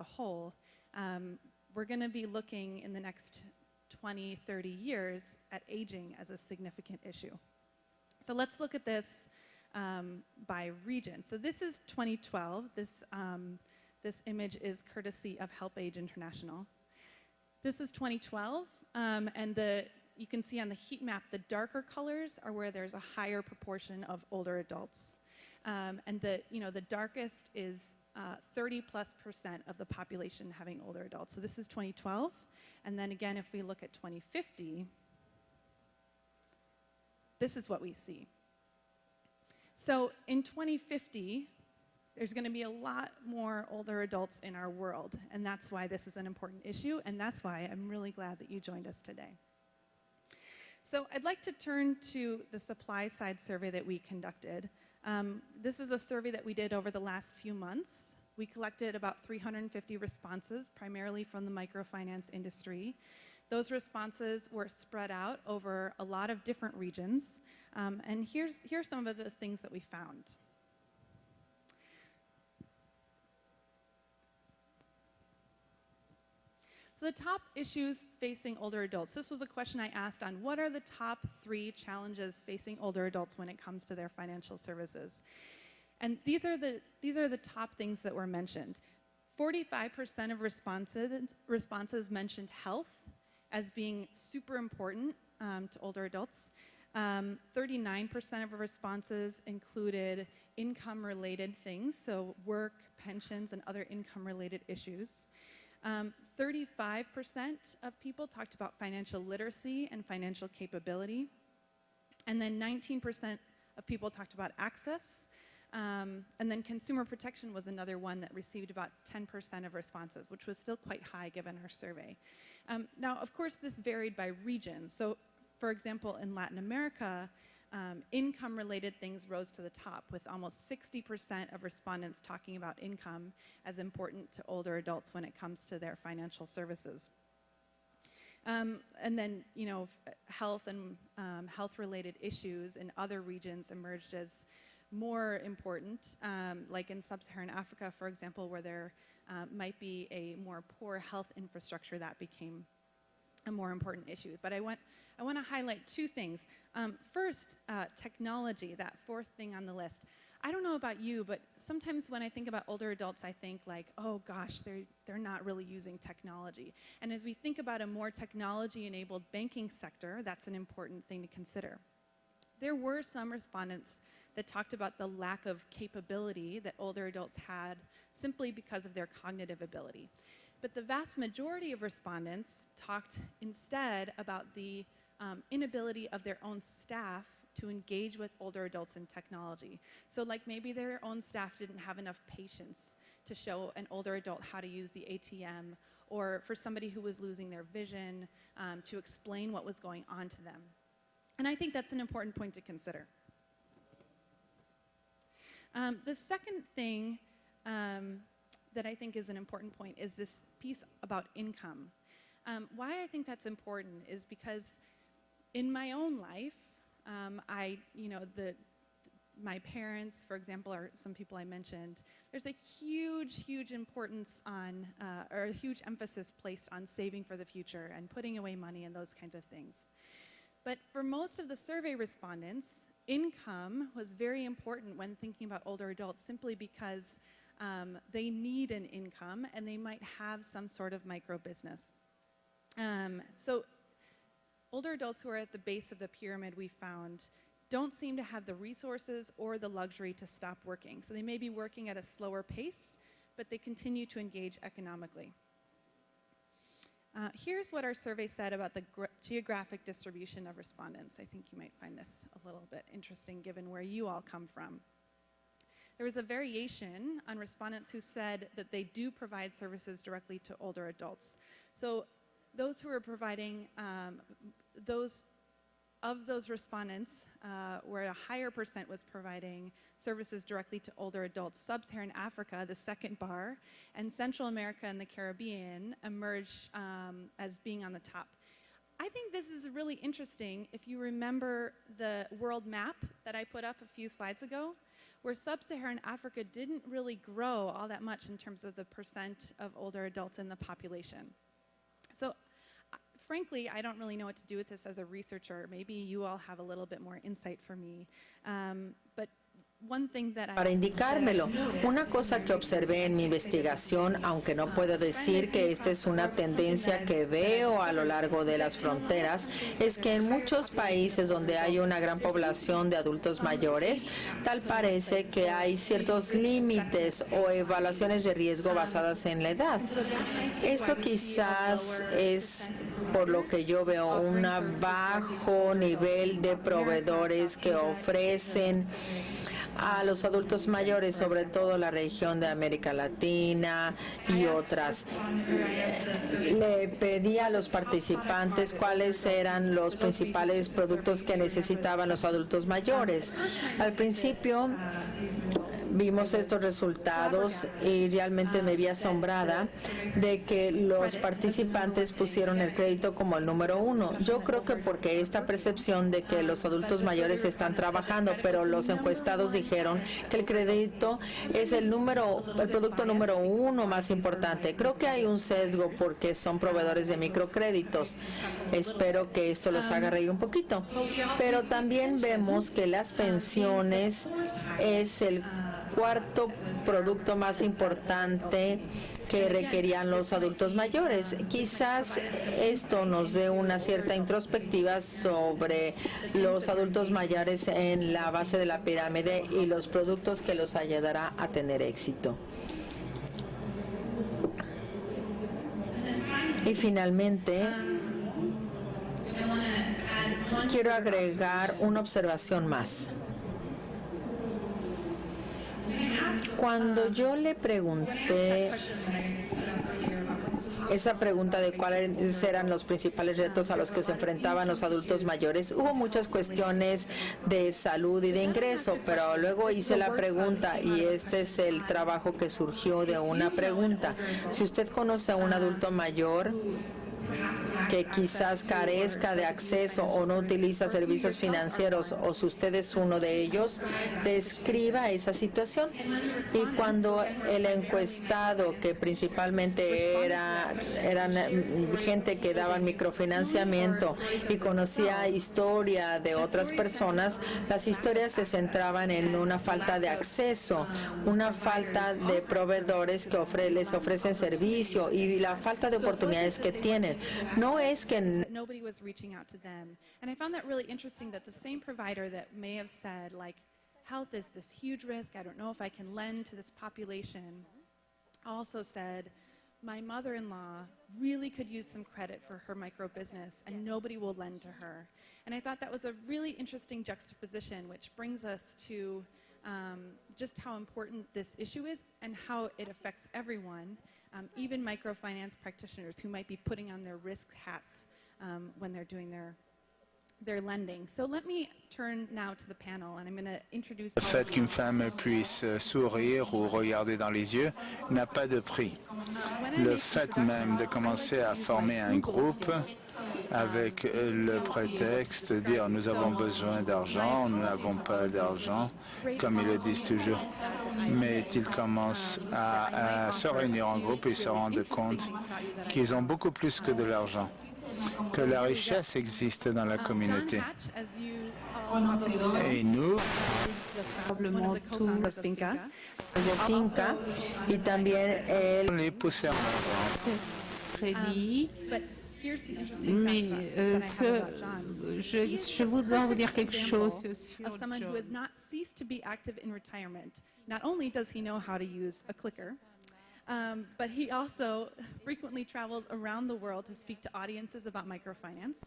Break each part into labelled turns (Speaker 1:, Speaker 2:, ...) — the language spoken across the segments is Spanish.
Speaker 1: whole, we're going to be looking in the next 20, 30 years at aging as a significant issue. So let's look at this by region. So this is 2012. This image is courtesy of HelpAge International. This is 2012, and you can see on the heat map, the darker colors are where there's a higher proportion of older adults. And the darkest is 30+% of the population having older adults. So this is 2012. And then again, if we look at 2050, this is what we see. So in 2050, there's going to be a lot more older adults in our world. And that's why this is an important issue. And that's why I'm really glad that you joined us today. So I'd like to turn to the supply side survey that we conducted. This is a survey that we did over the last few months. We collected about 350 responses, primarily from the microfinance industry. Those responses were spread out over a lot of different regions. And here's some of the things that we found. So the top issues facing older adults. This was a question I asked on what are the top 3 challenges facing older adults when it comes to their financial services. And these are the top things that were mentioned. 45% of responses mentioned health as being super important to older adults. 39% of responses included income-related things, so work, pensions, and other income-related issues. 35% of people talked about financial literacy and financial capability. And then 19% of people talked about access. And then consumer protection was another one that received about 10% of responses, which was still quite high given our survey. Now, of course, this varied by region. So, for example, in Latin America, income-related things rose to the top, with almost 60% of respondents talking about income as important to older adults when it comes to their financial services. And then, health and health-related issues in other regions emerged as more important, like in sub-Saharan Africa, for example, where there might be a more poor health infrastructure. That became a more important issue. But I want to highlight 2 things. First, technology, that 4th thing on the list. I don't know about you, but sometimes when I think about older adults, I think like, oh gosh, they're not really using technology. And as we think about a more technology-enabled banking sector, that's an important thing to consider. There were some respondents that talked about the lack of capability that older adults had simply because of their cognitive ability. But the vast majority of respondents talked instead about the inability of their own staff to engage with older adults in technology. So like maybe their own staff didn't have enough patience to show an older adult how to use the ATM, or for somebody who was losing their vision to explain what was going on to them. And I think that's an important point to consider. The second thing that I think is an important point is this piece about income. Why I think that's important is because in my own life, my parents, for example, are some people I mentioned. There's a huge importance on, or a huge emphasis placed on saving for the future and putting away money and those kinds of things. But for most of the survey respondents, income was very important when thinking about older adults, simply because they need an income and they might have some sort of micro business. So older adults who are at the base of the pyramid, we found, don't seem to have the resources or the luxury to stop working. So they may be working at a slower pace, but they continue to engage economically. Here's what our survey said about the geographic distribution of respondents. I think you might find this a little bit interesting given where you all come from. There was a variation on respondents who said that they do provide services directly to older adults. So those who are providing, of those respondents, where a higher percent was providing services directly to older adults, Sub-Saharan Africa, the second bar, and Central America and the Caribbean emerged as being on the top. I think this is really interesting if you remember the world map that I put up a few slides ago, where sub-Saharan Africa didn't really grow all that much in terms of the percent of older adults in the population. So frankly, I don't really know what to do with this as a researcher. Maybe you all have a little bit more insight for me. But one thing that
Speaker 2: Para indicármelo, una cosa que observé en mi investigación, aunque no puedo decir que esta es una tendencia que veo a lo largo de las fronteras, es que en muchos países donde hay una gran población de adultos mayores, tal parece que hay ciertos límites o evaluaciones de riesgo basadas en la edad. Esto quizás es por lo que yo veo un bajo nivel de proveedores que ofrecen a los adultos mayores, sobre todo la región de América Latina y otras. Le pedí a los participantes cuáles eran los principales productos que necesitaban los adultos mayores. Al principio vimos estos resultados y realmente me vi asombrada de que los participantes pusieron el crédito como el número 1. Yo creo que porque esta percepción de que los adultos mayores están trabajando, pero los encuestados dijeron que el crédito es el producto número 1 más importante. Creo que hay un sesgo porque son proveedores de microcréditos. Espero que esto los haga reír un poquito. Pero también vemos que las pensiones es el cuarto producto más importante que requerían los adultos mayores. Quizás esto nos dé una cierta introspectiva sobre los adultos mayores en la base de la pirámide y los productos que los ayudará a tener éxito. Y finalmente, quiero agregar una observación más. Cuando yo le pregunté esa pregunta de cuáles eran los principales retos a los que se enfrentaban los adultos mayores, hubo muchas cuestiones de salud y de ingreso, pero luego hice la pregunta, y este es el trabajo que surgió de una pregunta. Si usted conoce a un adulto mayor que quizás carezca de acceso o no utiliza servicios financieros, o si usted es uno de ellos, describa esa situación. Y cuando el encuestado, que principalmente eran gente que daban microfinanciamiento y conocía historia de otras personas, las historias se centraban en una falta de acceso, una falta de proveedores que les ofrecen servicio y la falta de oportunidades que tienen. No es que
Speaker 1: nobody was reaching out to them. And I found that really interesting that the same provider that may have said, like, health is this huge risk, I don't know if I can lend to this population, also said, my mother-in-law really could use some credit for her micro business and nobody will lend to her. And I thought that was a really interesting juxtaposition, which brings us to just how important this issue is and how it affects everyone. Even microfinance practitioners who might be putting on their risk hats when they're doing their lending. So let me turn now to the panel, and I'm going to introduce.
Speaker 3: Le fait qu'une femme puisse sourire ou regarder dans les yeux n'a pas de prix. Le fait même de commencer à former un groupe avec le prétexte de dire nous avons besoin d'argent, nous n'avons pas d'argent, comme ils le disent toujours. Mais ils commencent à se réunir en groupe et se rendent compte qu'ils ont beaucoup plus que de l'argent, que la richesse existe dans la communauté. Et nous,
Speaker 2: Finca y también
Speaker 3: les pousser en avant.
Speaker 4: Crédit. Mais je voudrais vous dire quelque chose sur
Speaker 1: someone who has not ceased to be active in retirement. Not only does he know how to use a clicker, but he also frequently travels around the world to speak to audiences about microfinance.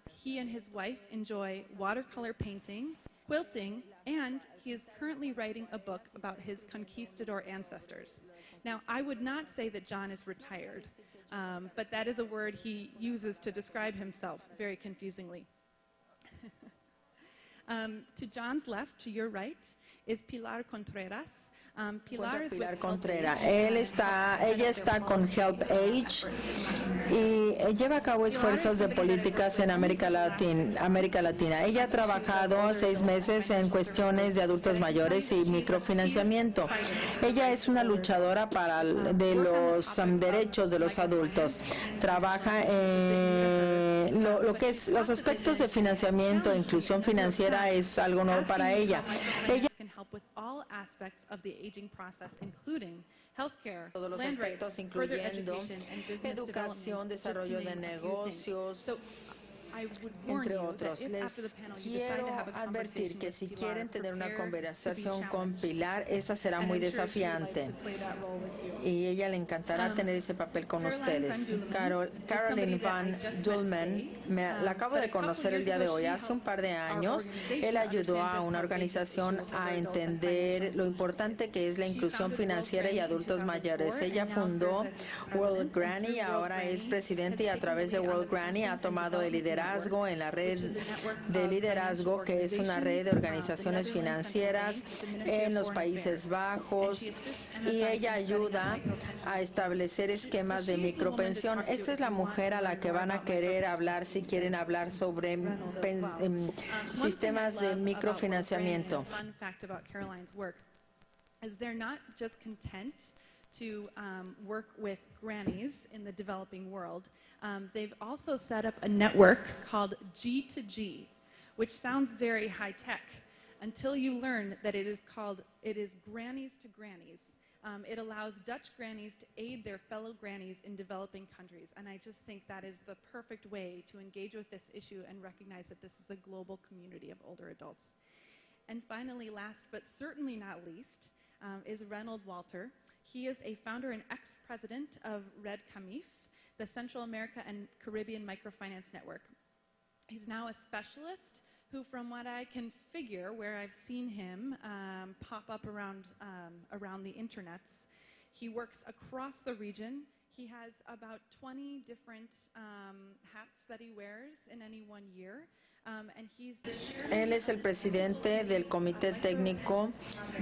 Speaker 1: He and his wife enjoy watercolor painting, quilting, and he is currently writing a book about his conquistador ancestors. Now, I would not say that John is retired, but that is a word he uses to describe himself very confusingly. To John's left, to your right, is Pilar Contreras. Pilar is with
Speaker 2: Pilar
Speaker 1: Help
Speaker 2: Contreras.
Speaker 1: Age,
Speaker 2: Ella está con Help Age y lleva a cabo esfuerzos de políticas en América Latina. Ella ha trabajado 6 meses en cuestiones de adultos mayores y microfinanciamiento. Ella es una luchadora de los derechos de los adultos. Trabaja en lo que es los aspectos de financiamiento e inclusión financiera es algo nuevo para ella. Ella
Speaker 1: can help with all aspects of the aging process, including healthcare,
Speaker 2: todos los
Speaker 1: land rights,
Speaker 2: aspectos,
Speaker 1: further
Speaker 2: incluyendo
Speaker 1: education, and business
Speaker 2: educación,
Speaker 1: development, just to
Speaker 2: desarrollo de
Speaker 1: name a few things.
Speaker 2: negocios,
Speaker 1: So, I would warn
Speaker 2: entre
Speaker 1: you that
Speaker 2: otros.
Speaker 1: if
Speaker 2: Les
Speaker 1: after the panel you decide to
Speaker 2: quiero
Speaker 1: have a
Speaker 2: advertir
Speaker 1: conversation
Speaker 2: que
Speaker 1: with
Speaker 2: si
Speaker 1: Pilar,
Speaker 2: quieren tener una
Speaker 1: prepare to be
Speaker 2: conversación con
Speaker 1: challenged.
Speaker 2: Pilar, esta será
Speaker 1: And
Speaker 2: muy
Speaker 1: I'm sure she would like
Speaker 2: desafiante
Speaker 1: to play that role with you.
Speaker 2: y ella le encantará tener ese papel con
Speaker 1: Caroline
Speaker 2: ustedes.
Speaker 1: Van Dulman
Speaker 2: Caroline
Speaker 1: is somebody that
Speaker 2: Van
Speaker 1: I just met
Speaker 2: Dulman,
Speaker 1: today.
Speaker 2: la acabo
Speaker 1: But
Speaker 2: de
Speaker 1: a couple
Speaker 2: conocer el
Speaker 1: years
Speaker 2: día de
Speaker 1: ago,
Speaker 2: hoy.
Speaker 1: she
Speaker 2: Hace un par de
Speaker 1: helped our
Speaker 2: años,
Speaker 1: organization
Speaker 2: él ayudó
Speaker 1: understand
Speaker 2: a
Speaker 1: just
Speaker 2: una
Speaker 1: how big this
Speaker 2: organización
Speaker 1: issue of
Speaker 2: a
Speaker 1: older adults and
Speaker 2: entender
Speaker 1: financial
Speaker 2: lo
Speaker 1: inclusion
Speaker 2: importante
Speaker 1: is.
Speaker 2: que es la
Speaker 1: She
Speaker 2: inclusión
Speaker 1: founded World
Speaker 2: financiera y
Speaker 1: Granny in
Speaker 2: adultos
Speaker 1: 2004,
Speaker 2: mayores. Ella
Speaker 1: and now
Speaker 2: fundó
Speaker 1: serves as its
Speaker 2: World
Speaker 1: president,
Speaker 2: Granny
Speaker 1: and
Speaker 2: y
Speaker 1: through
Speaker 2: ahora
Speaker 1: World
Speaker 2: es
Speaker 1: Granny,
Speaker 2: presidente y
Speaker 1: has
Speaker 2: a través de
Speaker 1: taken the lead on
Speaker 2: World
Speaker 1: the
Speaker 2: Granny ha
Speaker 1: Pension and
Speaker 2: tomado el
Speaker 1: Development
Speaker 2: liderazgo
Speaker 1: Network,
Speaker 2: en la
Speaker 1: which
Speaker 2: red
Speaker 1: is a network
Speaker 2: de
Speaker 1: of
Speaker 2: liderazgo
Speaker 1: financial
Speaker 2: que es una red de organizaciones
Speaker 1: organizations, the Netherlands Central
Speaker 2: financieras
Speaker 1: Bank, the Ministry
Speaker 2: en
Speaker 1: of
Speaker 2: los
Speaker 1: Foreign
Speaker 2: Países
Speaker 1: Affairs.
Speaker 2: Bajos
Speaker 1: And she assists
Speaker 2: y
Speaker 1: MFIs
Speaker 2: ella
Speaker 1: in setting up
Speaker 2: ayuda
Speaker 1: micropension
Speaker 2: a establecer esquemas
Speaker 1: So
Speaker 2: de
Speaker 1: she is the woman to
Speaker 2: micropensión.
Speaker 1: talk to
Speaker 2: Esta es
Speaker 1: if
Speaker 2: la
Speaker 1: you want
Speaker 2: mujer
Speaker 1: to
Speaker 2: a la
Speaker 1: learn
Speaker 2: que
Speaker 1: more
Speaker 2: van a
Speaker 1: about
Speaker 2: querer
Speaker 1: micropensions.
Speaker 2: hablar si quieren hablar sobre
Speaker 1: Reynolds as well. One thing I
Speaker 2: sistemas de
Speaker 1: love about World Granny,
Speaker 2: microfinanciamiento.
Speaker 1: and a fun fact about Caroline's work, is they're not just content to work with grannies in the developing world. They've also set up a network called G2G, which sounds very high tech until you learn that it is grannies to grannies. It allows Dutch grannies to aid their fellow grannies in developing countries. And I just think that is the perfect way to engage with this issue and recognize that this is a global community of older adults. And finally, last but certainly not least, is Reynold Walter. He is a founder and ex-president of Red Camif, the Central America and Caribbean Microfinance Network. He's now a specialist who, from what I can figure, where I've seen him pop up around the internets, he works across the region. He has about 20 different hats that he wears in any one year. And he's the
Speaker 2: Él es el presidente del comité técnico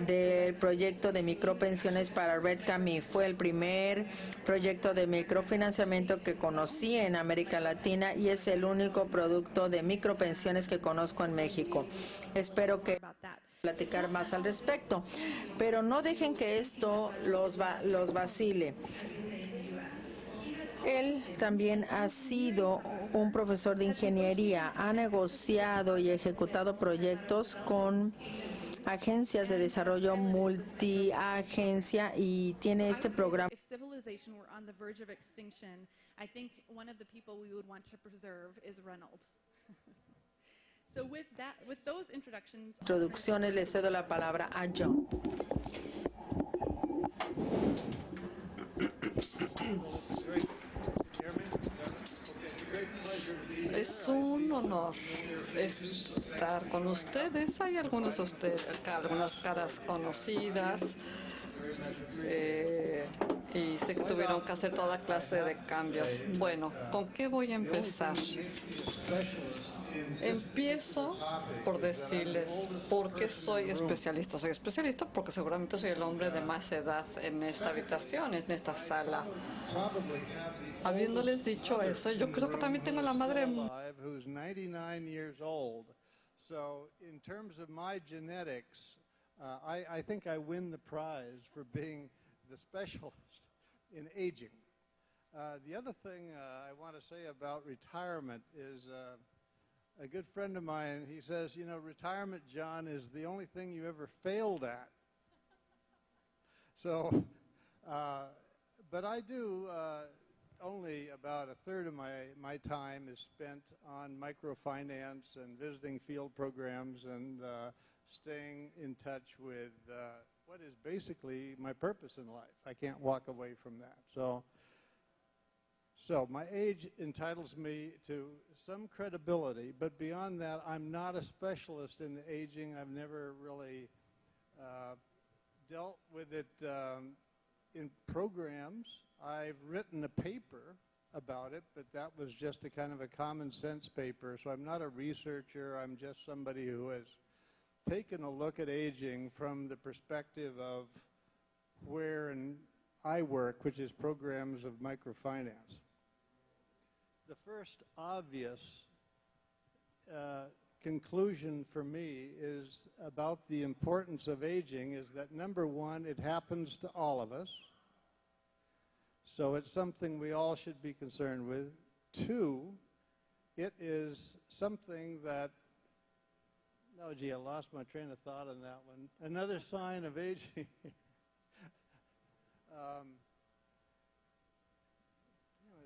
Speaker 2: del proyecto de micropensiones para Red Camif. Fue el primer proyecto de microfinanciamiento que conocí en América Latina y es el único producto de micropensiones que conozco en México. Espero que platicar más al respecto, pero no dejen que esto los vacile. Él también ha sido un profesor de ingeniería, ha negociado y ejecutado proyectos con agencias de desarrollo multiagencia y tiene este programa.
Speaker 1: If civilization were on the verge of extinction, I think one of the people we would want to preserve is Reynold. So with those introductions,
Speaker 2: Introducciones, le cedo la palabra a John.
Speaker 5: Es un honor estar con ustedes. Hay algunas caras conocidas y sé que tuvieron que hacer toda clase de cambios. Bueno, ¿con qué voy a empezar? Empiezo por decirles por qué soy especialista. Soy especialista porque seguramente soy el hombre de más edad en esta habitación, en esta sala. Habiéndoles dicho eso, yo creo que también tengo la madre
Speaker 6: who's 99 years old. So in terms of my genetics, I think I win the prize for being the specialist in aging. The other thing I want to say about retirement is a good friend of mine, he says, you know, retirement, John, is the only thing you ever failed at. So, but I do, only about a third of my time is spent on microfinance and visiting field programs and staying in touch with what is basically my purpose in life. I can't walk away from that. So my age entitles me to some credibility, but beyond that, I'm not a specialist in aging. I've never really dealt with it in programs. I've written a paper about it, but that was just a kind of a common sense paper. So I'm not a researcher. I'm just somebody who has taken a look at aging from the perspective of I work, which is programs of microfinance. The first obvious conclusion for me is about the importance of aging is that, number one, it happens to all of us. So it's something we all should be concerned with. Two, it is something that, oh gee, I lost my train of thought on that one. Another sign of aging. It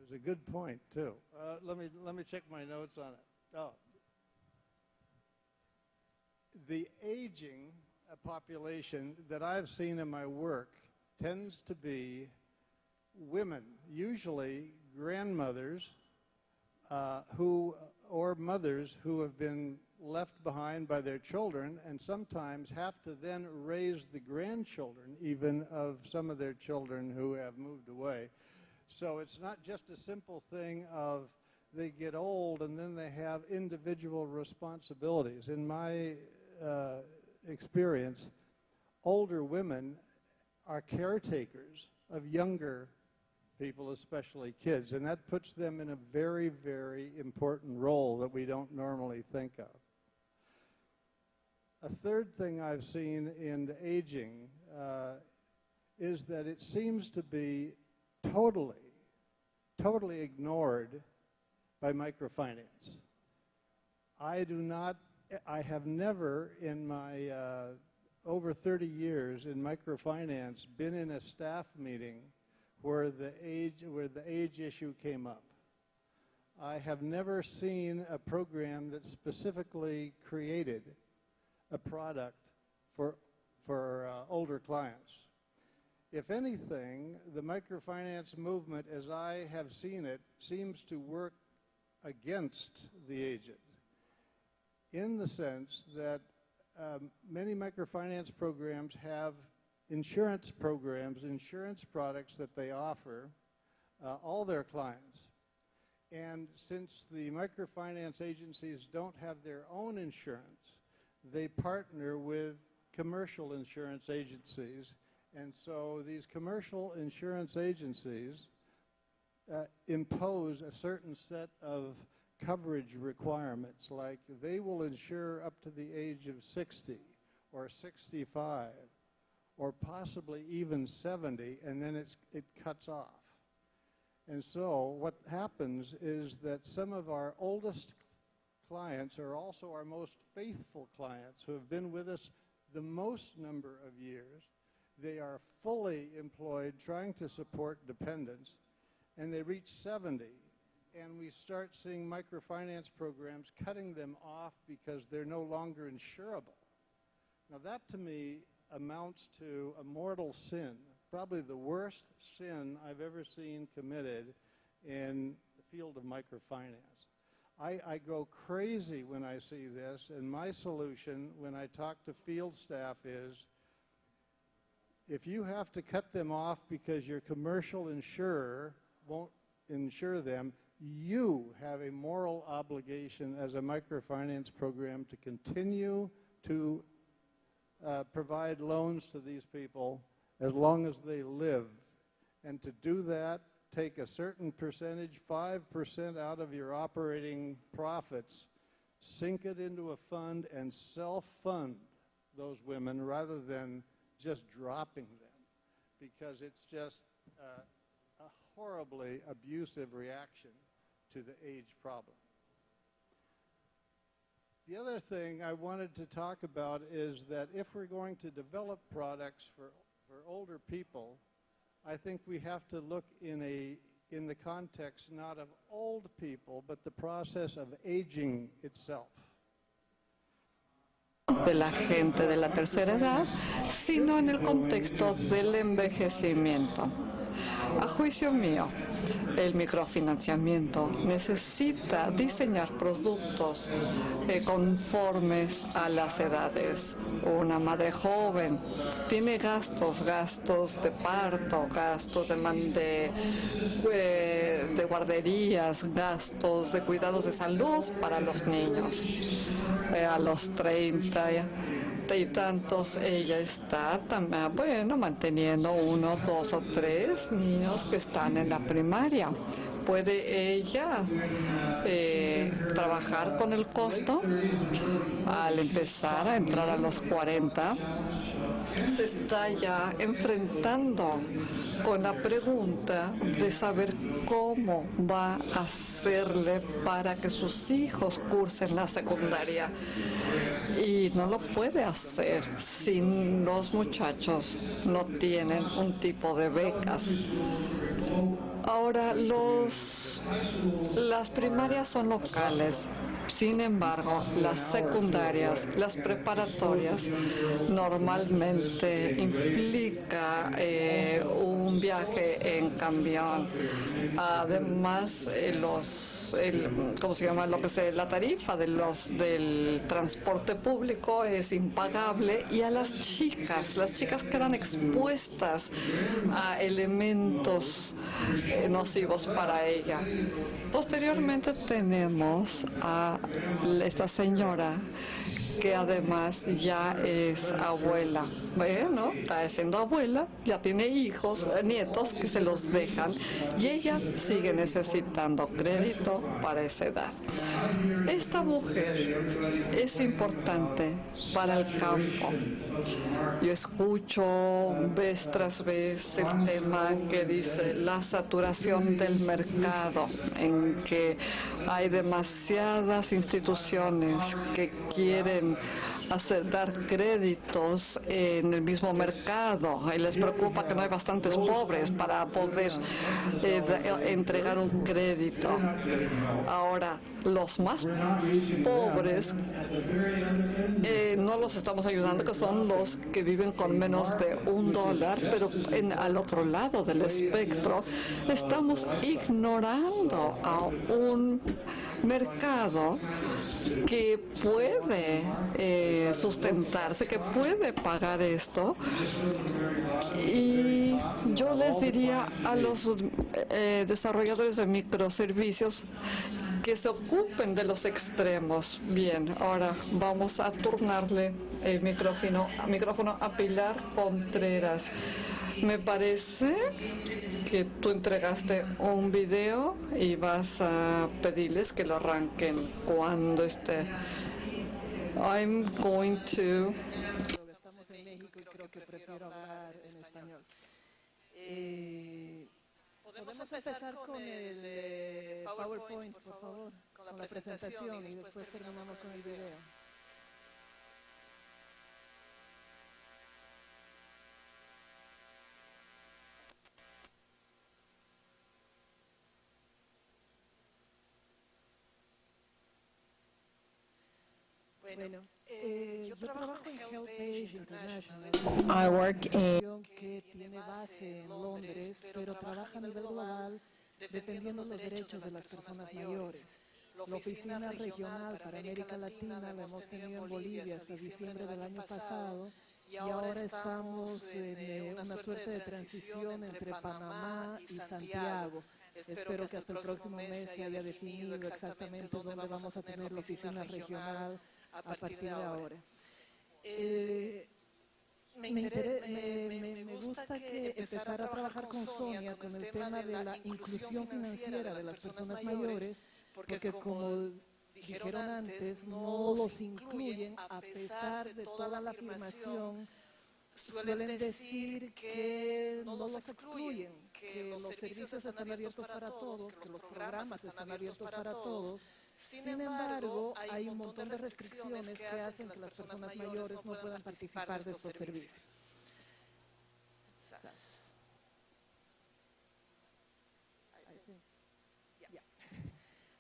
Speaker 6: was a good point too. Let me check my notes on it. Oh, the aging population that I've seen in my work tends to be women, usually grandmothers, or mothers who have been left behind by their children and sometimes have to then raise the grandchildren even of some of their children who have moved away. So it's not just a simple thing of they get old and then they have individual responsibilities. In my experience, older women are caretakers of younger people, especially kids, and that puts them in a very, very important role that we don't normally think of. A third thing I've seen in the aging is that it seems to be totally ignored by microfinance. I have never in my over 30 years in microfinance been in a staff meeting where the age issue came up. I have never seen a program that specifically created a product for older clients. If anything, the microfinance movement, as I have seen it, seems to work against the aged, in the sense that many microfinance programs have insurance programs, insurance products that they offer all their clients. And since the microfinance agencies don't have their own insurance, they partner with commercial insurance agencies. And so these commercial insurance agencies impose a certain set of coverage requirements, like they will insure up to the age of 60 or 65 or possibly even 70, and then it cuts off. And so what happens is that some of our oldest clients are also our most faithful clients who have been with us the most number of years. They are fully employed trying to support dependents, and they reach 70, and we start seeing microfinance programs cutting them off because they're no longer insurable. Now that to me amounts to a mortal sin, probably the worst sin I've ever seen committed in the field of microfinance. I go crazy when I see this, and my solution when I talk to field staff is, if you have to cut them off because your commercial insurer won't insure them, you have a moral obligation as a microfinance program to continue to provide loans to these people as long as they live. And to do that, take a certain percentage, 5% out of your operating profits, sink it into a fund and self-fund those women rather than just dropping them, because it's just a horribly abusive reaction to the age problem. The other thing I wanted to talk about is that if we're going to develop products for older people, I think we have to look in the context not of old people, but the process of aging itself.
Speaker 5: De la gente de la tercera edad, sino en el contexto del envejecimiento. A juicio mío, el microfinanciamiento necesita diseñar productos conformes a las edades. Una madre joven tiene gastos de parto, gastos de guarderías, gastos de cuidados de salud para los niños. A los 30 y tantos, ella está también, manteniendo 1, 2 o 3 niños que están en la primaria. ¿Puede ella trabajar con el costo? Al empezar a entrar a los 40, se está ya enfrentando con la pregunta de saber cómo va a hacerle para que sus hijos cursen la secundaria. Y no lo puede hacer si los muchachos no tienen un tipo de becas. Ahora, las primarias son locales. Sin embargo, las secundarias, las preparatorias, normalmente implica un viaje en camión. Además, la tarifa del transporte público es impagable y a las chicas quedan expuestas a elementos nocivos para ella. Posteriormente tenemos a esta señora que además ya es abuela. Bueno, está siendo abuela, ya tiene hijos, nietos que se los dejan y ella sigue necesitando crédito para esa edad. Esta mujer es importante para el campo. Yo escucho vez tras vez el tema que dice la saturación del mercado, en que hay demasiadas instituciones que quieren dar créditos en el mismo mercado y les preocupa que no hay bastantes pobres para poder entregar un crédito. Ahora, los más pobres no los estamos ayudando, que son los que viven con menos de $1, pero al otro lado del espectro estamos ignorando a un mercado que puede sustentarse, que puede pagar esto. Y yo les diría a los desarrolladores de microservicios que se ocupen de los extremos. Bien, ahora vamos a turnarle el micrófono a Pilar Contreras. Me parece que tú entregaste un video y vas a pedirles que lo arranquen cuando esté. I'm going to...
Speaker 7: Estamos en México y creo que prefiero hablar en español. Podemos empezar con el PowerPoint, por favor, con la presentación y después terminamos con el video. Bueno, yo trabajo en HelpAge International,
Speaker 2: I work in
Speaker 7: que tiene base en Londres, pero trabaja a nivel global defendiendo los derechos de las personas mayores. La oficina regional para América Latina la hemos tenido en Bolivia hasta diciembre del año pasado y ahora estamos en una suerte de transición entre Panamá y Santiago. Espero que hasta el próximo mes se haya definido exactamente dónde vamos a tener la oficina regional a partir de ahora. Me gusta que empezar a trabajar con Sonia con el tema de la inclusión financiera de las personas mayores, porque como dijeron antes, no los incluyen a pesar de toda la afirmación. Suelen decir que no los excluyen, que los servicios están abiertos para todos, que los programas están abiertos para todos. Sin embargo, hay un montón de restricciones que hacen que las personas mayores no puedan participar de estos servicios.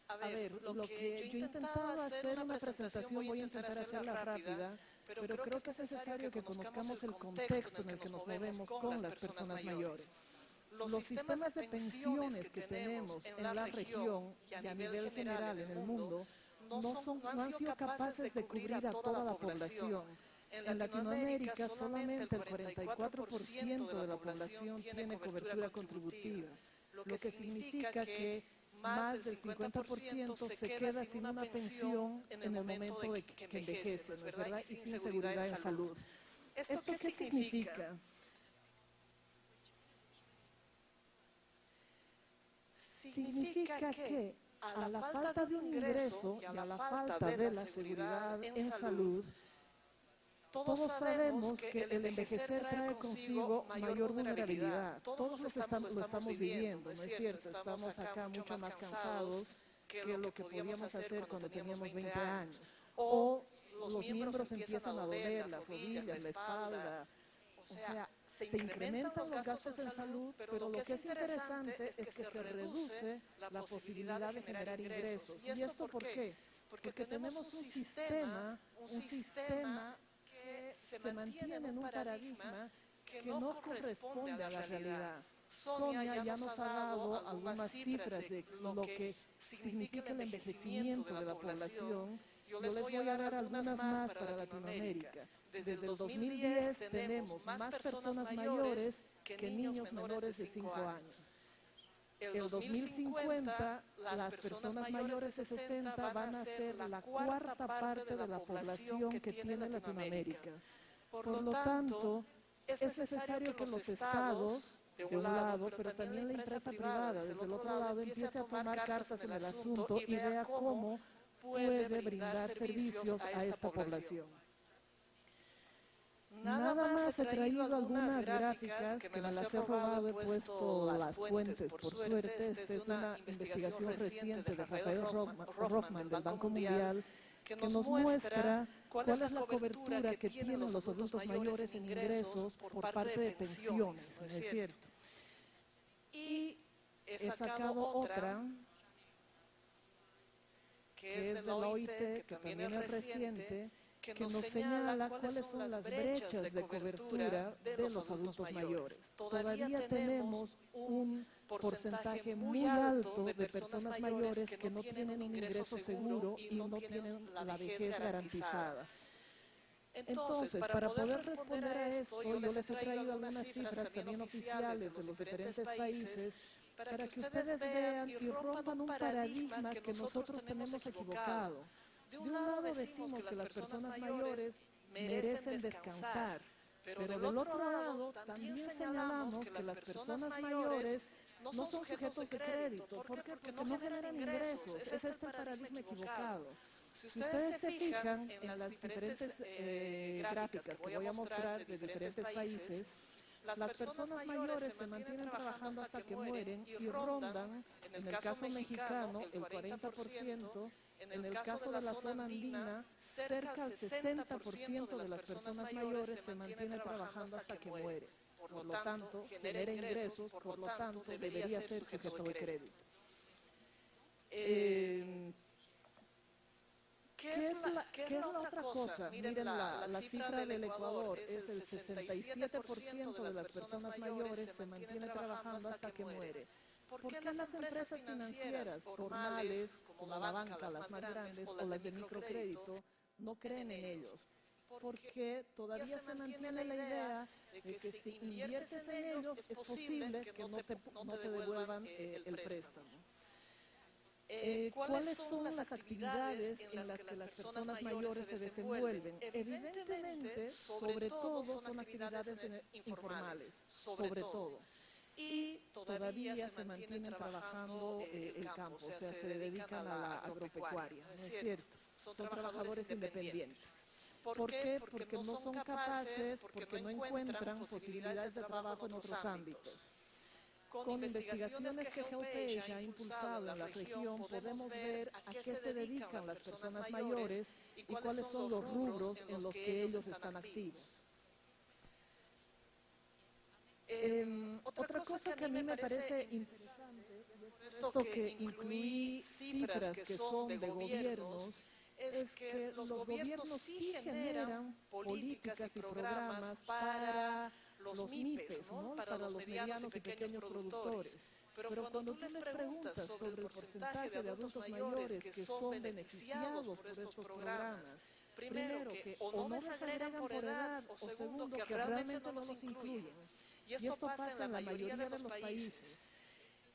Speaker 7: A ver, lo que yo intentaba hacer una presentación, voy a intentar hacerla rápida, pero creo que es necesario que conozcamos el contexto en el que nos movemos con las personas mayores. los sistemas de pensiones que tenemos en la región y a nivel general en el mundo no han sido capaces de cubrir a toda la población. En Latinoamérica solamente el 44% de la población tiene cobertura contributiva, lo que significa que más del 50% se queda sin una pensión en el momento de que envejece, ¿no es verdad? Y sin seguridad en salud. ¿Esto qué significa? Significa que a la falta de un ingreso y a la falta de la seguridad en salud, todos sabemos que el envejecer trae consigo mayor vulnerabilidad. Todos lo estamos viviendo, ¿no es cierto? Estamos acá mucho más cansados que lo que podíamos hacer cuando teníamos 20 años. O los miembros empiezan a doler, las rodillas, la espalda. O sea, se incrementan los gastos en salud, pero lo que es interesante es que se reduce la posibilidad de generar ingresos. ¿Y esto por qué? Porque tenemos un sistema que se mantiene en un paradigma que no corresponde a la realidad. Sonia ya nos ha dado algunas cifras de lo que significa el envejecimiento de la población. Yo les voy a dar algunas más para Latinoamérica. Desde el 2010 tenemos más personas mayores que niños menores de 5 años. El 2050, las personas mayores de 60 van a ser la cuarta parte de la población que tiene Latinoamérica. Por lo tanto, es necesario que los estados, de un lado, pero también la empresa privada, desde el otro lado, empiece a tomar cartas en el asunto y vea cómo puede brindar servicios a esta población. Nada más he traído algunas gráficas que me las he robado, he puesto las fuentes, por suerte. Esta es una investigación reciente de Rafael Rothman del Banco Mundial que nos muestra cuál es la cobertura que tienen los adultos mayores en ingresos por parte de pensiones, ¿no es cierto? Y he sacado otra que es de la OIT, que también es reciente, que nos señala cuáles son las brechas de cobertura de los adultos mayores. Todavía tenemos un porcentaje muy alto de personas mayores que no tienen un ingreso seguro y no tienen la vejez garantizada. Entonces, para poder responder a esto, yo les he traído algunas cifras también oficiales de los diferentes países para que ustedes vean y rompan un paradigma que nosotros tenemos equivocado. De un lado decimos que las personas mayores merecen descansar, pero del otro lado también señalamos que las personas mayores no son sujetos de crédito. ¿Por qué? Porque no generan ingresos. Ese es el paradigma equivocado. Si ustedes se fijan en las diferentes gráficas que voy a mostrar de diferentes países, las personas mayores se mantienen trabajando hasta que mueren y rondan, en el caso mexicano, el 40%, en el caso de la zona andina, cerca del 60% de las personas mayores se mantienen trabajando hasta que mueren. Por lo tanto, genera ingresos, por lo tanto, debería ser sujeto de crédito. ¿Qué es la otra cosa? Miren, la cifra del Ecuador es el 67% de las personas mayores se mantiene trabajando hasta que muere. ¿Por qué las empresas financieras formales, como la banca, las más grandes, o las de microcrédito, no creen en ellos? Porque todavía se mantiene la idea de que si inviertes en ellos es posible que no te devuelvan el préstamo. ¿Cuáles son las actividades en las que las personas mayores se desenvuelven? Evidentemente, sobre todo son actividades informales, sobre todo. Y todavía se mantienen trabajando el campo, o sea, se dedican a la agropecuaria, ¿no es cierto? Son trabajadores independientes. ¿Por qué? Porque no son capaces, porque no encuentran posibilidades de trabajo en otros ámbitos. Con investigaciones que HelpAge ha impulsado en la región, podemos ver a qué se dedican las personas mayores y cuáles son los rubros en los que ellos están activos. Otra cosa que a mí me parece interesante, esto que incluí cifras que son de gobiernos, es que los gobiernos sí generan políticas y programas para los MIPES, ¿no? Para los medianos y pequeños productores. Pero cuando tú les preguntas sobre el porcentaje de adultos mayores que son beneficiados por estos programas, primero, que o no les agregan por edad, o segundo, que realmente no los incluyen. Y esto pasa en la mayoría de los países.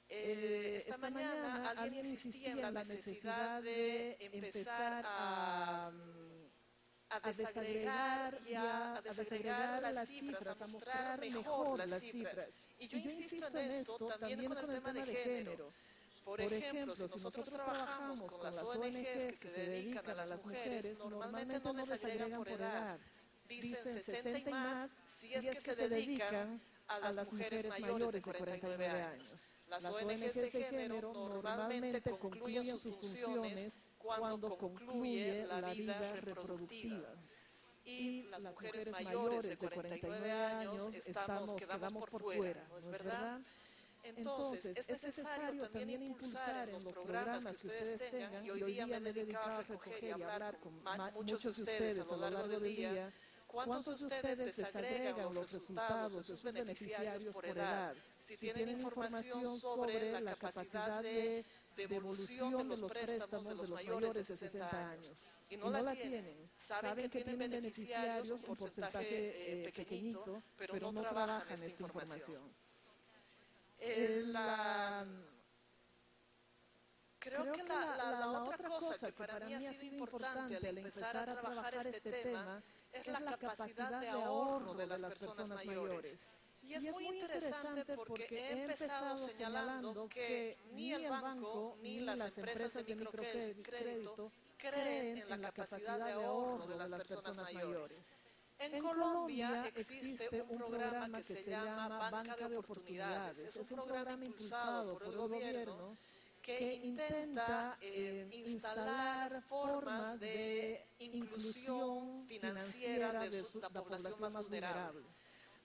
Speaker 7: Esta mañana alguien insistía en la necesidad de empezar a desagregar las cifras, a mostrar mejor las cifras. Y yo insisto en esto también con el tema de género. Por ejemplo, si nosotros trabajamos con las ONGs que se dedican a las mujeres, normalmente no desagregan por edad. Dicen 60 y más si es que se dedican a las mujeres mayores de 49 años. Las ONGs de género normalmente concluyen sus funciones cuando concluye la vida reproductiva. Y las mujeres mayores de 49 años quedamos por fuera, ¿no es verdad? Entonces, es necesario también impulsar en los programas que ustedes tengan, y hoy día me he dedicado a recoger y hablar con muchos de ustedes a lo largo del día, ¿cuántos de ustedes desagregan los resultados de sus beneficiarios por edad? Si tienen información sobre la capacidad de devolución de los préstamos de los mayores de 60 años y no la tienen, saben que tienen beneficiarios, un porcentaje pequeñito, pero no trabajan esta información. Creo que la otra cosa que para mí ha sido importante al empezar a trabajar este tema es la capacidad de ahorro de las personas mayores. Y es muy interesante porque he empezado señalando que ni el banco ni las empresas de microcrédito creen en la capacidad de ahorro de las personas mayores. En Colombia existe un programa que se llama Banca de Oportunidades. Es un programa impulsado por el gobierno que intenta instalar formas de inclusión financiera de la población más vulnerable.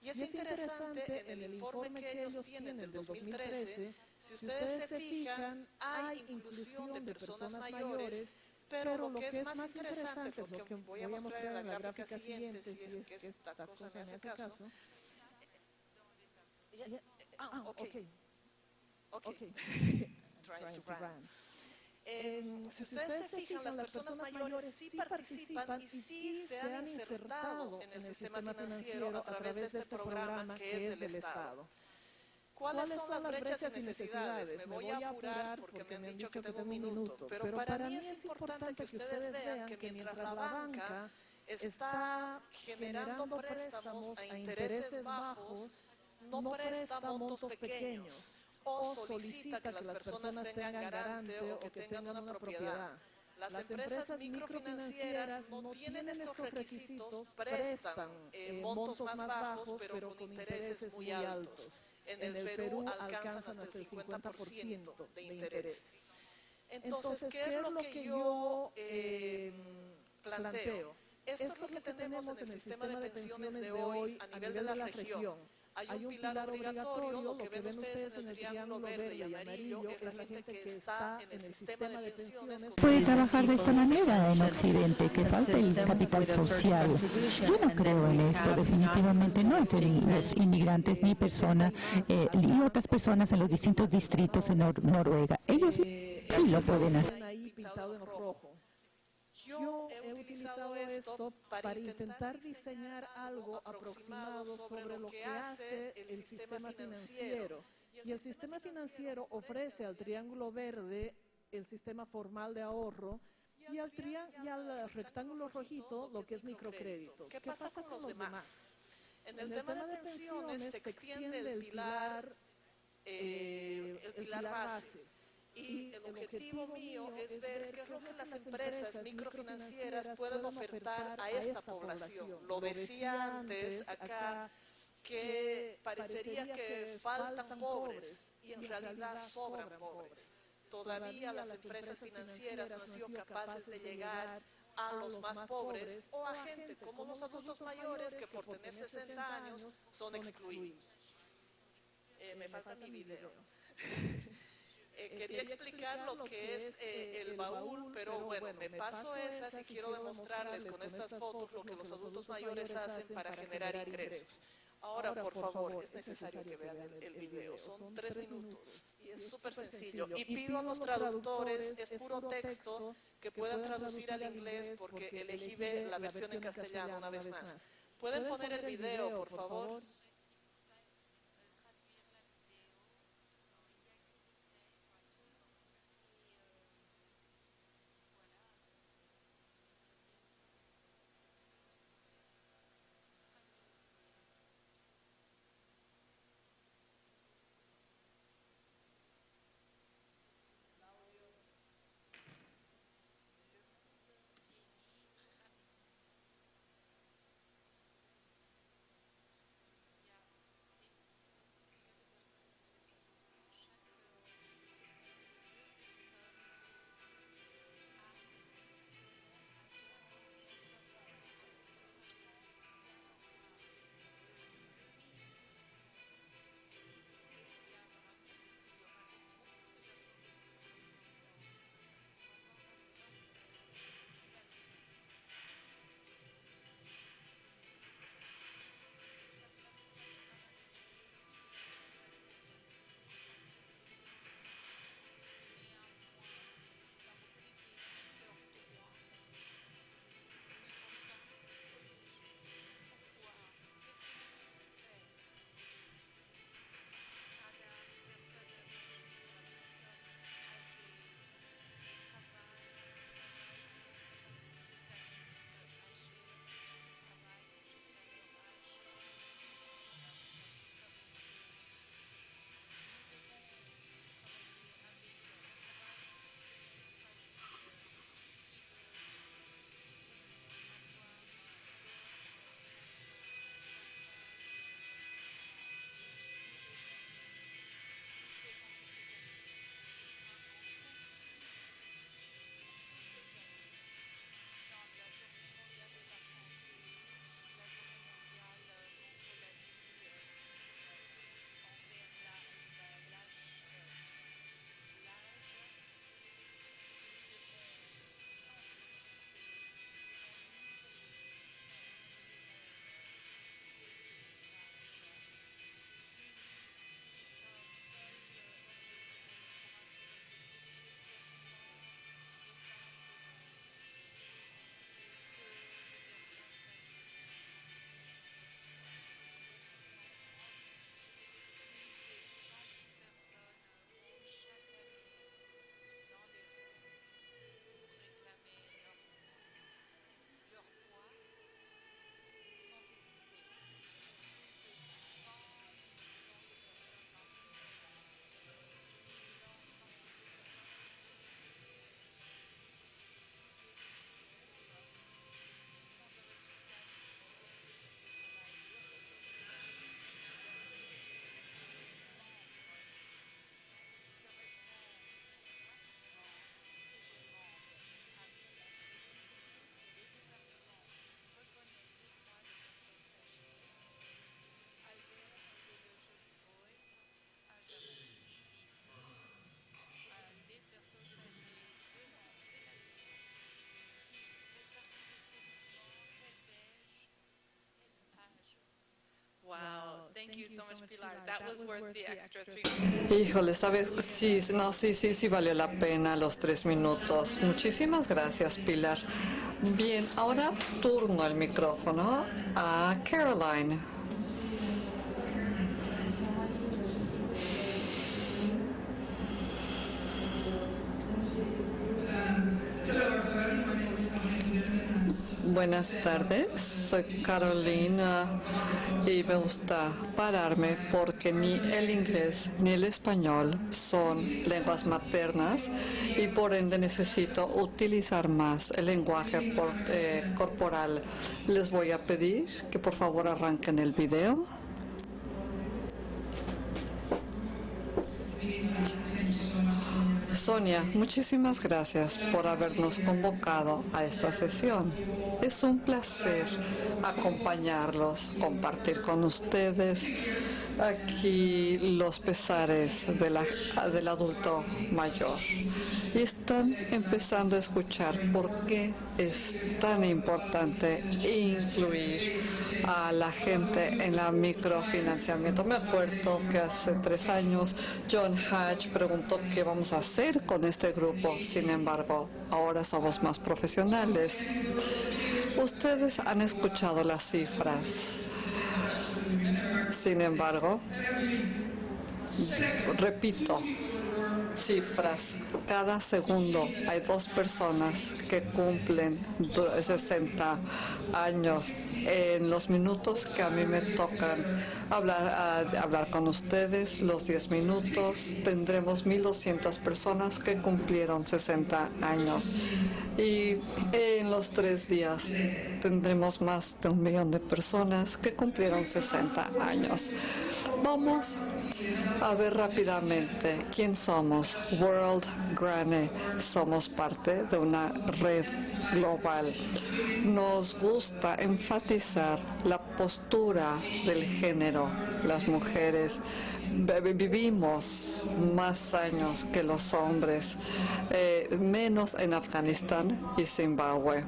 Speaker 7: Y es interesante, en el informe que ellos tienen del 2013, si ustedes se fijan, hay inclusión de personas mayores, pero lo que es más interesante, lo que voy a mostrar en la gráfica siguiente, si es que esta cosa me hace caso. Trying to run. Si ustedes se fijan, las personas mayores sí participan y sí se han insertado en el sistema financiero a través de este programa que es del Estado. ¿Cuáles son las brechas y necesidades? Me voy a apurar porque me han dicho que tengo un minuto, pero para mí es importante que ustedes vean que mientras la banca está generando préstamos a intereses bajos, no presta montos pequeños o solicita que las personas tengan garante o que tengan una propiedad. Las empresas microfinancieras no tienen estos requisitos, prestan montos más bajos, pero con intereses muy altos. En el Perú alcanzan hasta el 50% de interés. Entonces, ¿qué es lo que yo planteo? Esto es lo que tenemos en el sistema de pensiones de hoy a nivel de la región. Hay un pilar obligatorio, lo que ven ustedes en el triángulo verde y amarillo es la gente que está en el sistema de pensiones.
Speaker 8: Puede trabajar de esta manera en Occidente, que falta el capital social. Yo no creo en esto, definitivamente no entre los inmigrantes ni personas y otras personas en los distintos distritos en Noruega. Ellos sí lo pueden hacer.
Speaker 7: Ahí pintado en rojo. Yo he utilizado esto para intentar diseñar algo aproximado sobre lo que hace el sistema financiero. Y el sistema financiero ofrece al triángulo verde el sistema formal de ahorro y al rectángulo rojito lo que es microcrédito. ¿Qué pasa con los demás? En el tema de pensiones se extiende el pilar base. Y el objetivo mío es ver qué es lo que las empresas microfinancieras pueden ofertar a esta población. Lo decía antes acá, que parecería que faltan pobres y en realidad sobran pobres. Todavía las empresas financieras no han sido capaces de llegar a los más pobres o a gente como los adultos mayores que por tener 60 años son excluidos. Me falta mi video.
Speaker 9: quería explicar lo que es el baúl, pero bueno, me paso esas y quiero demostrarles con estas fotos lo que los adultos mayores hacen para generar ingresos. Ahora, por favor, es necesario que vean el video. Son 3 minutos y es súper sencillo. Y pido a los traductores, es puro texto, que puedan traducir al inglés porque elegí la versión en castellano una vez más. ¿Pueden poner el video, por favor?
Speaker 5: Híjole, ¿sabes? Sí, no, sí valió la pena los 3 minutos. Muchísimas gracias, Pilar. Bien, ahora turno el micrófono a Caroline. Buenas tardes, soy Carolina y me gusta pararme porque ni el inglés ni el español son lenguas maternas y por ende necesito utilizar más el lenguaje corporal. Les voy a pedir que por favor arranquen el video. Sonia, muchísimas gracias por habernos convocado a esta sesión. Es un placer acompañarlos, compartir con ustedes aquí los pesares del adulto mayor y están empezando a escuchar por qué es tan importante incluir a la gente en la microfinanciamiento. Me acuerdo que hace 3 años John Hatch preguntó qué vamos a hacer con este grupo. Sin embargo, ahora somos más profesionales. Ustedes han escuchado las cifras. Sin embargo, repito, cifras. Cada segundo hay 2 personas que cumplen 60 años. En los minutos que a mí me tocan hablar con ustedes, los 10 minutos, tendremos 1,200 personas que cumplieron 60 años. Y en los 3 días tendremos más de 1 millón de personas que cumplieron 60 años. Vamos a ver rápidamente quién somos. World Granny. Somos parte de una red global. Nos gusta enfatizar la postura del género. Las mujeres vivimos más años que los hombres, menos en Afganistán y Zimbabue.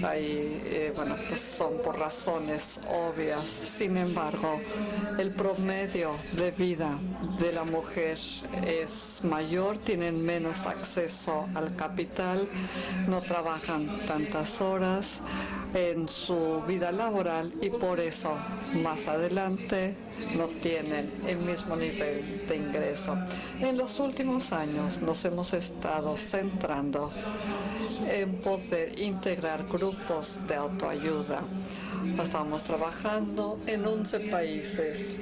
Speaker 5: Ahí, pues son por razones obvias. Sin embargo, el promedio de vida de la mujer es mayor, tienen menos acceso al capital, no trabajan tantas horas en su vida laboral y por eso más adelante no tienen el mismo nivel de ingreso. En los últimos años nos hemos estado centrando en poder integrar grupos de autoayuda. Estamos trabajando en 11 países.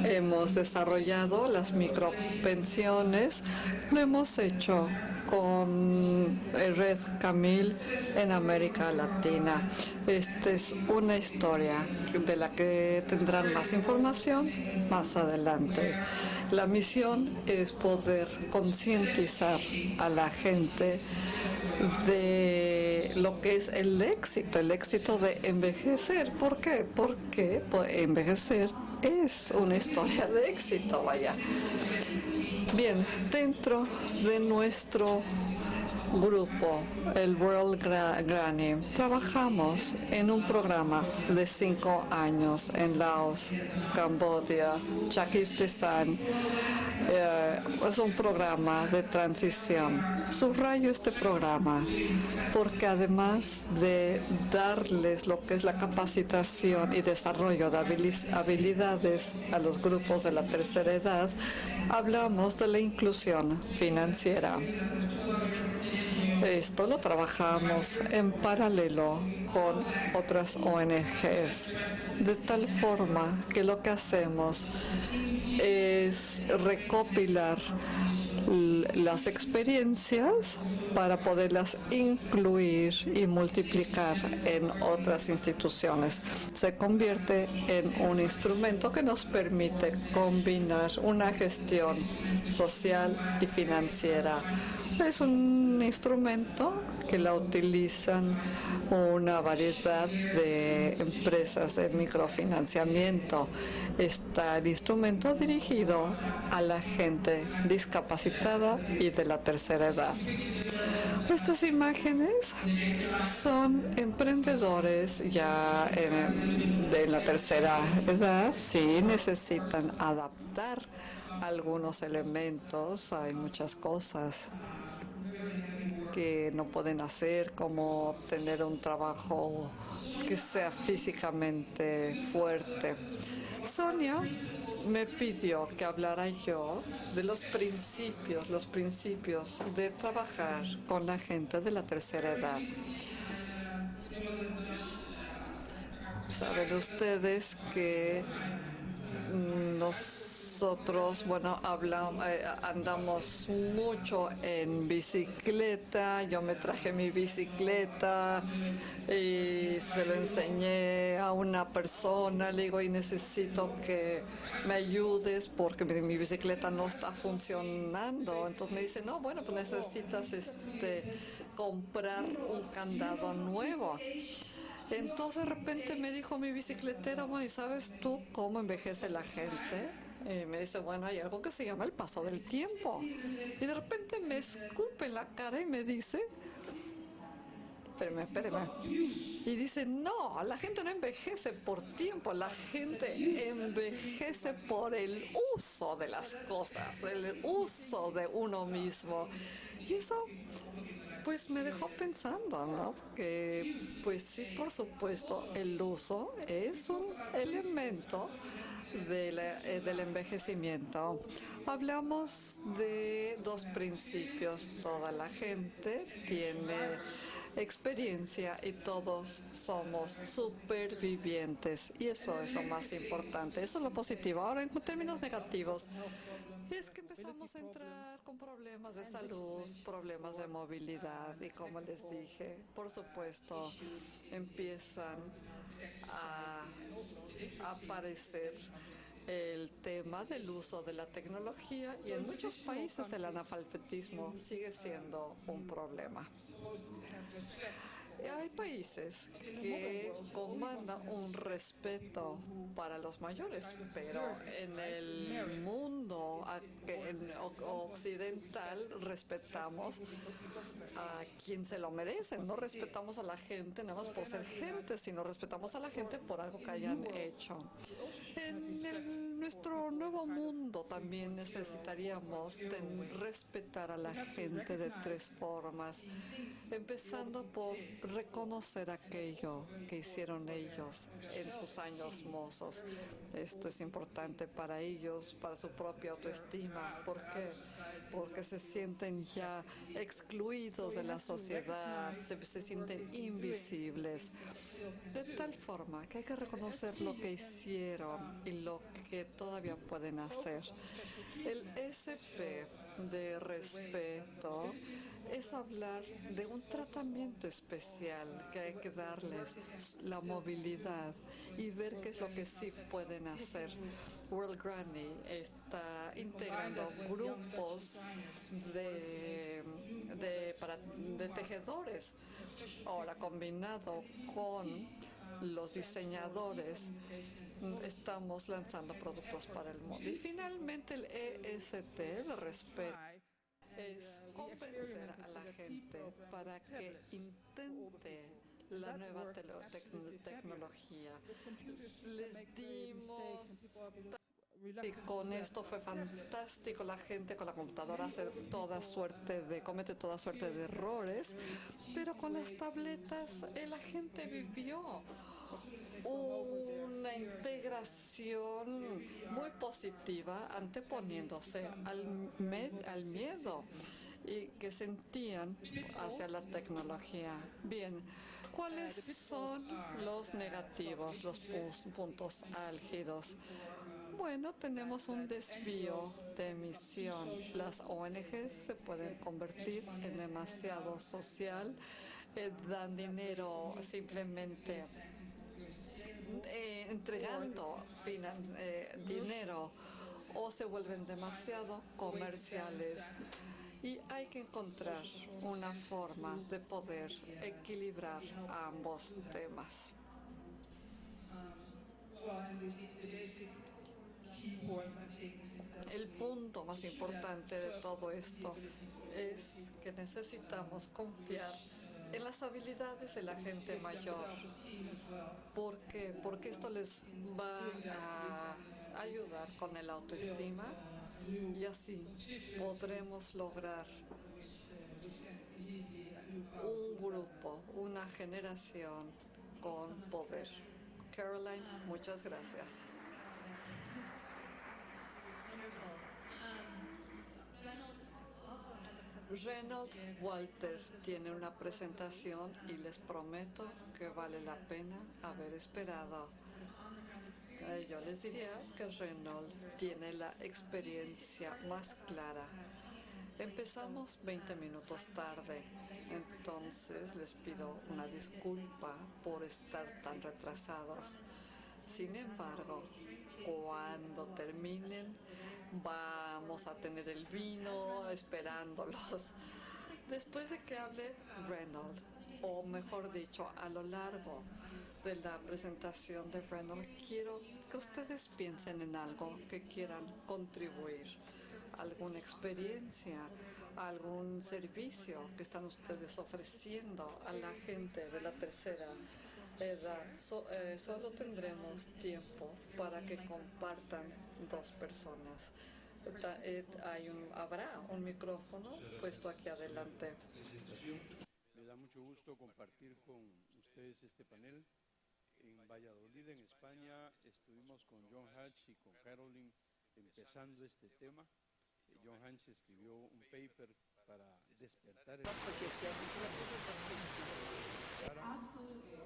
Speaker 5: Hemos desarrollado las micropensiones. Lo hemos hecho con Red Camil en América Latina. Esta es una historia de la que tendrán más información más adelante. La misión es poder concientizar a la gente de lo que es el éxito de envejecer. ¿Por qué? Porque envejecer es una historia de éxito, vaya. Bien, dentro de nuestro grupo, el World Granny, trabajamos en un programa de 5 años en Laos, Camboya, Pakistán. Es un programa de transición. Subrayo este programa porque además de darles lo que es la capacitación y desarrollo de habilidades a los grupos de la tercera edad, hablamos de la inclusión financiera. Esto lo trabajamos en paralelo con otras ONGs, de tal forma que lo que hacemos es recopilar las experiencias para poderlas incluir y multiplicar en otras instituciones. Se convierte en un instrumento que nos permite combinar una gestión social y financiera. Es un instrumento que la utilizan una variedad de empresas de microfinanciamiento. Está el instrumento dirigido a la gente discapacitada y de la tercera edad. Estas imágenes son emprendedores ya de la tercera edad, sí necesitan adaptar algunos elementos, hay muchas cosas que no pueden hacer, como tener un trabajo que sea físicamente fuerte. Sonia me pidió que hablara yo de los principios de trabajar con la gente de la tercera edad. Saben ustedes que nosotros, andamos mucho en bicicleta. Yo me traje mi bicicleta y se lo enseñé a una persona. Le digo, y necesito que me ayudes porque mi bicicleta no está funcionando. Entonces me dice, no, bueno, pues necesitas comprar un candado nuevo. Entonces de repente me dijo mi bicicletera, bueno, ¿y sabes tú cómo envejece la gente? Me dice, bueno, hay algo que se llama el paso del tiempo. Y de repente me escupe en la cara y me dice, espérame. Y dice, no, la gente no envejece por tiempo, la gente envejece por el uso de las cosas, el uso de uno mismo. Y eso, pues me dejó pensando, ¿no? Que, pues sí, por supuesto, el uso es un elemento del envejecimiento. Hablamos de dos principios. Toda la gente tiene experiencia y todos somos supervivientes. Y eso es lo más importante. Eso es lo positivo. Ahora, en términos negativos, es que empezamos a entrar con problemas de salud, problemas de movilidad y como les dije, por supuesto, empiezan a aparecer el tema del uso de la tecnología y en muchos países el analfabetismo sigue siendo un problema. Hay países que comandan un respeto para los mayores, pero en el mundo occidental respetamos a quien se lo merece. No respetamos a la gente nada más por ser gente, sino respetamos a la gente por algo que hayan hecho. En nuestro nuevo mundo también necesitaríamos respetar a la gente de tres formas, empezando por reconocer aquello que hicieron ellos en sus años mozos. Esto es importante para ellos, para su propia autoestima. ¿Por qué? Porque se sienten ya excluidos de la sociedad, se sienten invisibles. De tal forma que hay que reconocer lo que hicieron y lo que todavía pueden hacer. El SP de respeto es hablar de un tratamiento especial que hay que darles, la movilidad y ver qué es lo que sí pueden hacer. World Granny está integrando grupos de tejedores. Ahora, combinado con los diseñadores, estamos lanzando productos para el mundo. Y finalmente el EST de respeto es convencer a la gente para que intente la nueva tecnología. Les dimos... Y con esto fue fantástico. La gente con la computadora comete toda suerte de errores, pero con las tabletas la gente vivió una integración muy positiva, anteponiéndose al miedo y que sentían hacia la tecnología. Bien, ¿cuáles son los negativos, los puntos álgidos? Bueno, tenemos un desvío de emisión. Las ONGs se pueden convertir en demasiado social, dan dinero simplemente entregando dinero, o se vuelven demasiado comerciales. Y hay que encontrar una forma de poder equilibrar ambos temas. El punto más importante de todo esto es que necesitamos confiar en las habilidades de la gente mayor. ¿Por qué? Porque esto les va a ayudar con el autoestima y así podremos lograr un grupo, una generación con poder. Caroline, muchas gracias. Reynold Walter tiene una presentación y les prometo que vale la pena haber esperado. Yo les diría que Reynold tiene la experiencia más clara. Empezamos 20 minutos tarde, entonces les pido una disculpa por estar tan retrasados. Sin embargo, cuando terminen, vamos a tener el vino esperándolos. Después de que hable Reynold, o mejor dicho, a lo largo de la presentación de Reynold, quiero que ustedes piensen en algo que quieran contribuir, alguna experiencia, algún servicio que están ustedes ofreciendo a la gente de la tercera edad. Solo tendremos tiempo para que compartan dos personas. Habrá un micrófono puesto aquí adelante.
Speaker 10: Me da mucho gusto compartir con ustedes este panel. En Valladolid, en España, estuvimos con John Hatch y con Caroline empezando este tema. John Hatch escribió un paper para despertar el...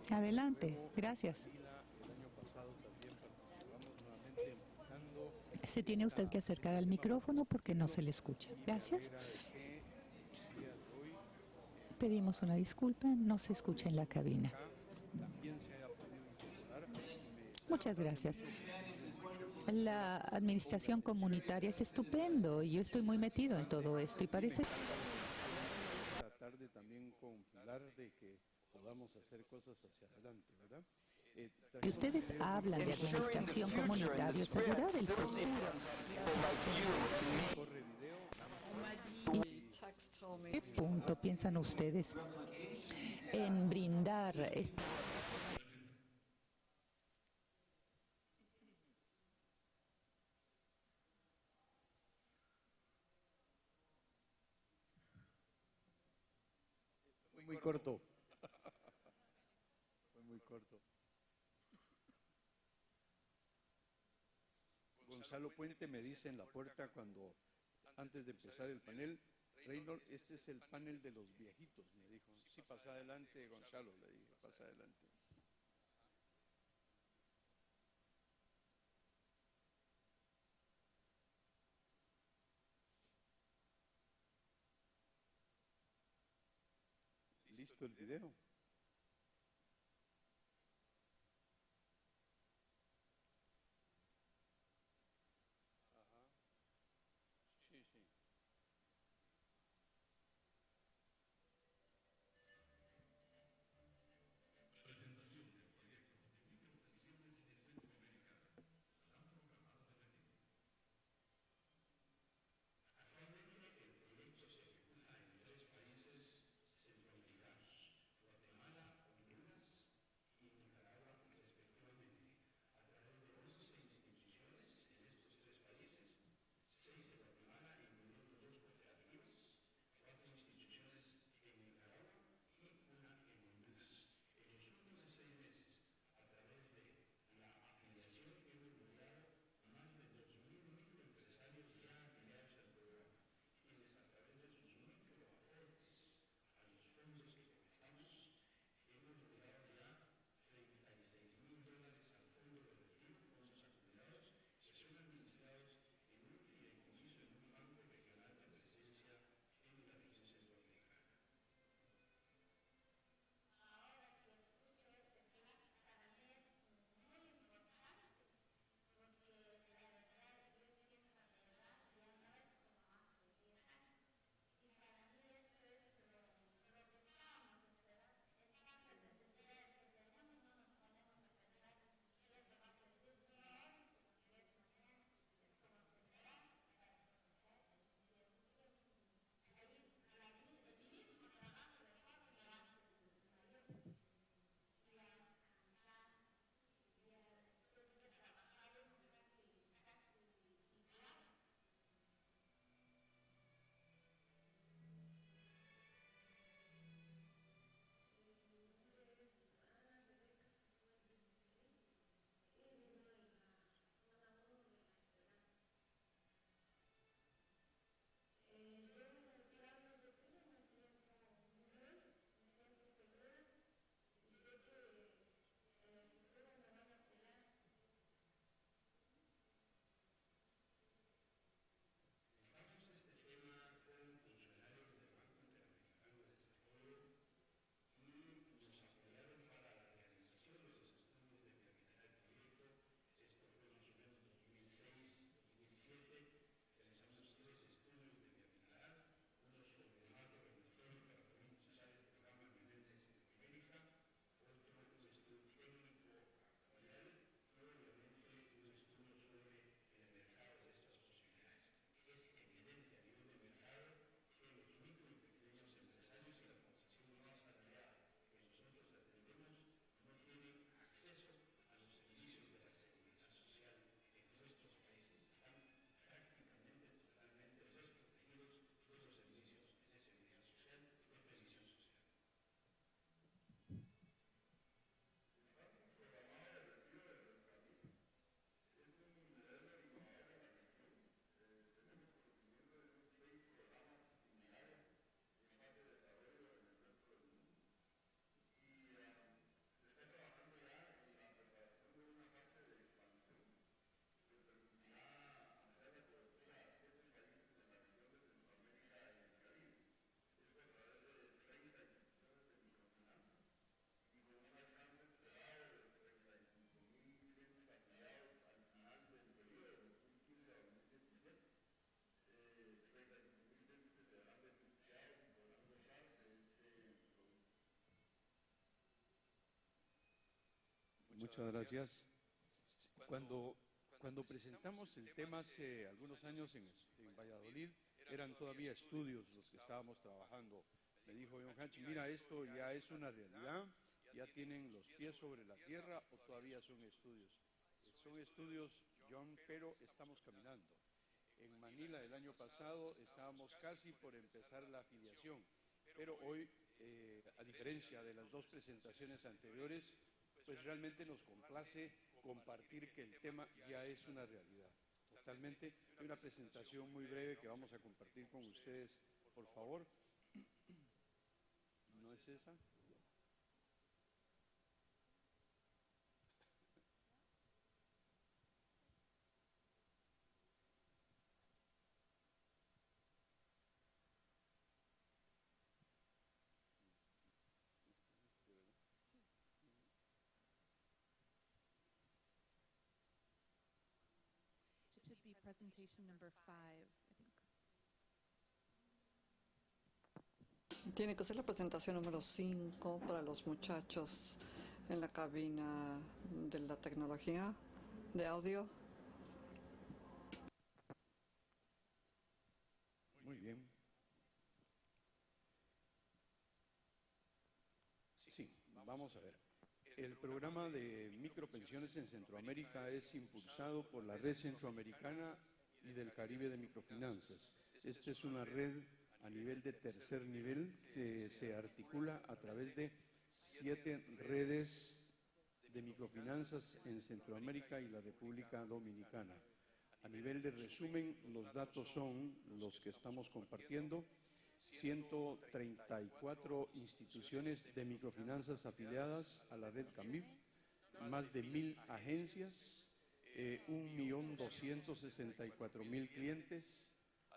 Speaker 8: Adelante, gracias.
Speaker 10: El año pasado también participamos nuevamente empujando.
Speaker 8: Se tiene usted que acercar al micrófono porque no se le escucha. Gracias. Pedimos una disculpa, no se escucha en la cabina. Muchas gracias. La administración comunitaria es estupendo y yo estoy muy metido en todo esto y parece...
Speaker 10: Tratar de también confiar de que podamos hacer cosas hacia adelante, ¿verdad?
Speaker 8: Y ustedes hablan de administración comunitaria, asegurar el futuro. ¿Y qué punto piensan ustedes en brindar este...
Speaker 10: Muy corto. Fue muy corto. Gonzalo Puente me dice en la puerta cuando, antes de empezar el panel, Reynold, este es el panel de los viejitos, me dijo. Sí, pasa adelante, Gonzalo, le dije, pasa adelante. ¿Listo el video? Ajá. Sí, sí. Muchas gracias. Cuando presentamos el tema hace algunos años en Valladolid, eran todavía estudios los que estábamos trabajando. Me dijo John Hatch, mira, esto ya es una realidad, ya tienen los pies sobre la tierra o todavía son estudios. Son estudios, John, pero estamos caminando. En Manila el año pasado estábamos casi por empezar la afiliación, pero hoy, a diferencia de las dos presentaciones anteriores, pues realmente nos complace compartir que el tema ya es una realidad. Totalmente. Hay una presentación muy breve que vamos a compartir con ustedes, por favor. ¿No es esa?
Speaker 1: It should be presentation number 5, I think.
Speaker 5: Tiene que ser la presentación número 5 para los muchachos en la cabina de la tecnología de audio.
Speaker 10: Muy bien. Sí, vamos a ver. El programa de micropensiones en Centroamérica es impulsado por la Red Centroamericana y del Caribe de Microfinanzas. Esta es una red a nivel de tercer nivel que se articula a través de 7 redes de microfinanzas en Centroamérica y la República Dominicana. A nivel de resumen, los datos son los que estamos compartiendo. 134 instituciones de microfinanzas afiliadas a la red CAMIF, más de 1.000 agencias, 1.264.000 clientes,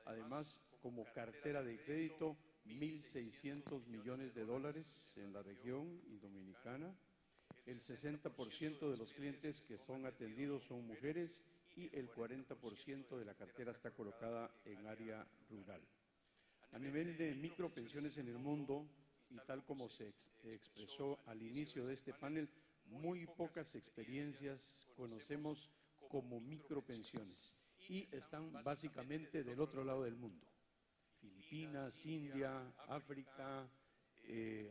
Speaker 10: además como cartera de crédito 1.600 millones de dólares en la región y dominicana. El 60% de los clientes que son atendidos son mujeres y el 40% de la cartera está colocada en área rural. A nivel de micropensiones en el mundo, y tal como se expresó al inicio de este panel, muy pocas experiencias conocemos como micropensiones y están básicamente del otro lado del mundo. Filipinas, India, África,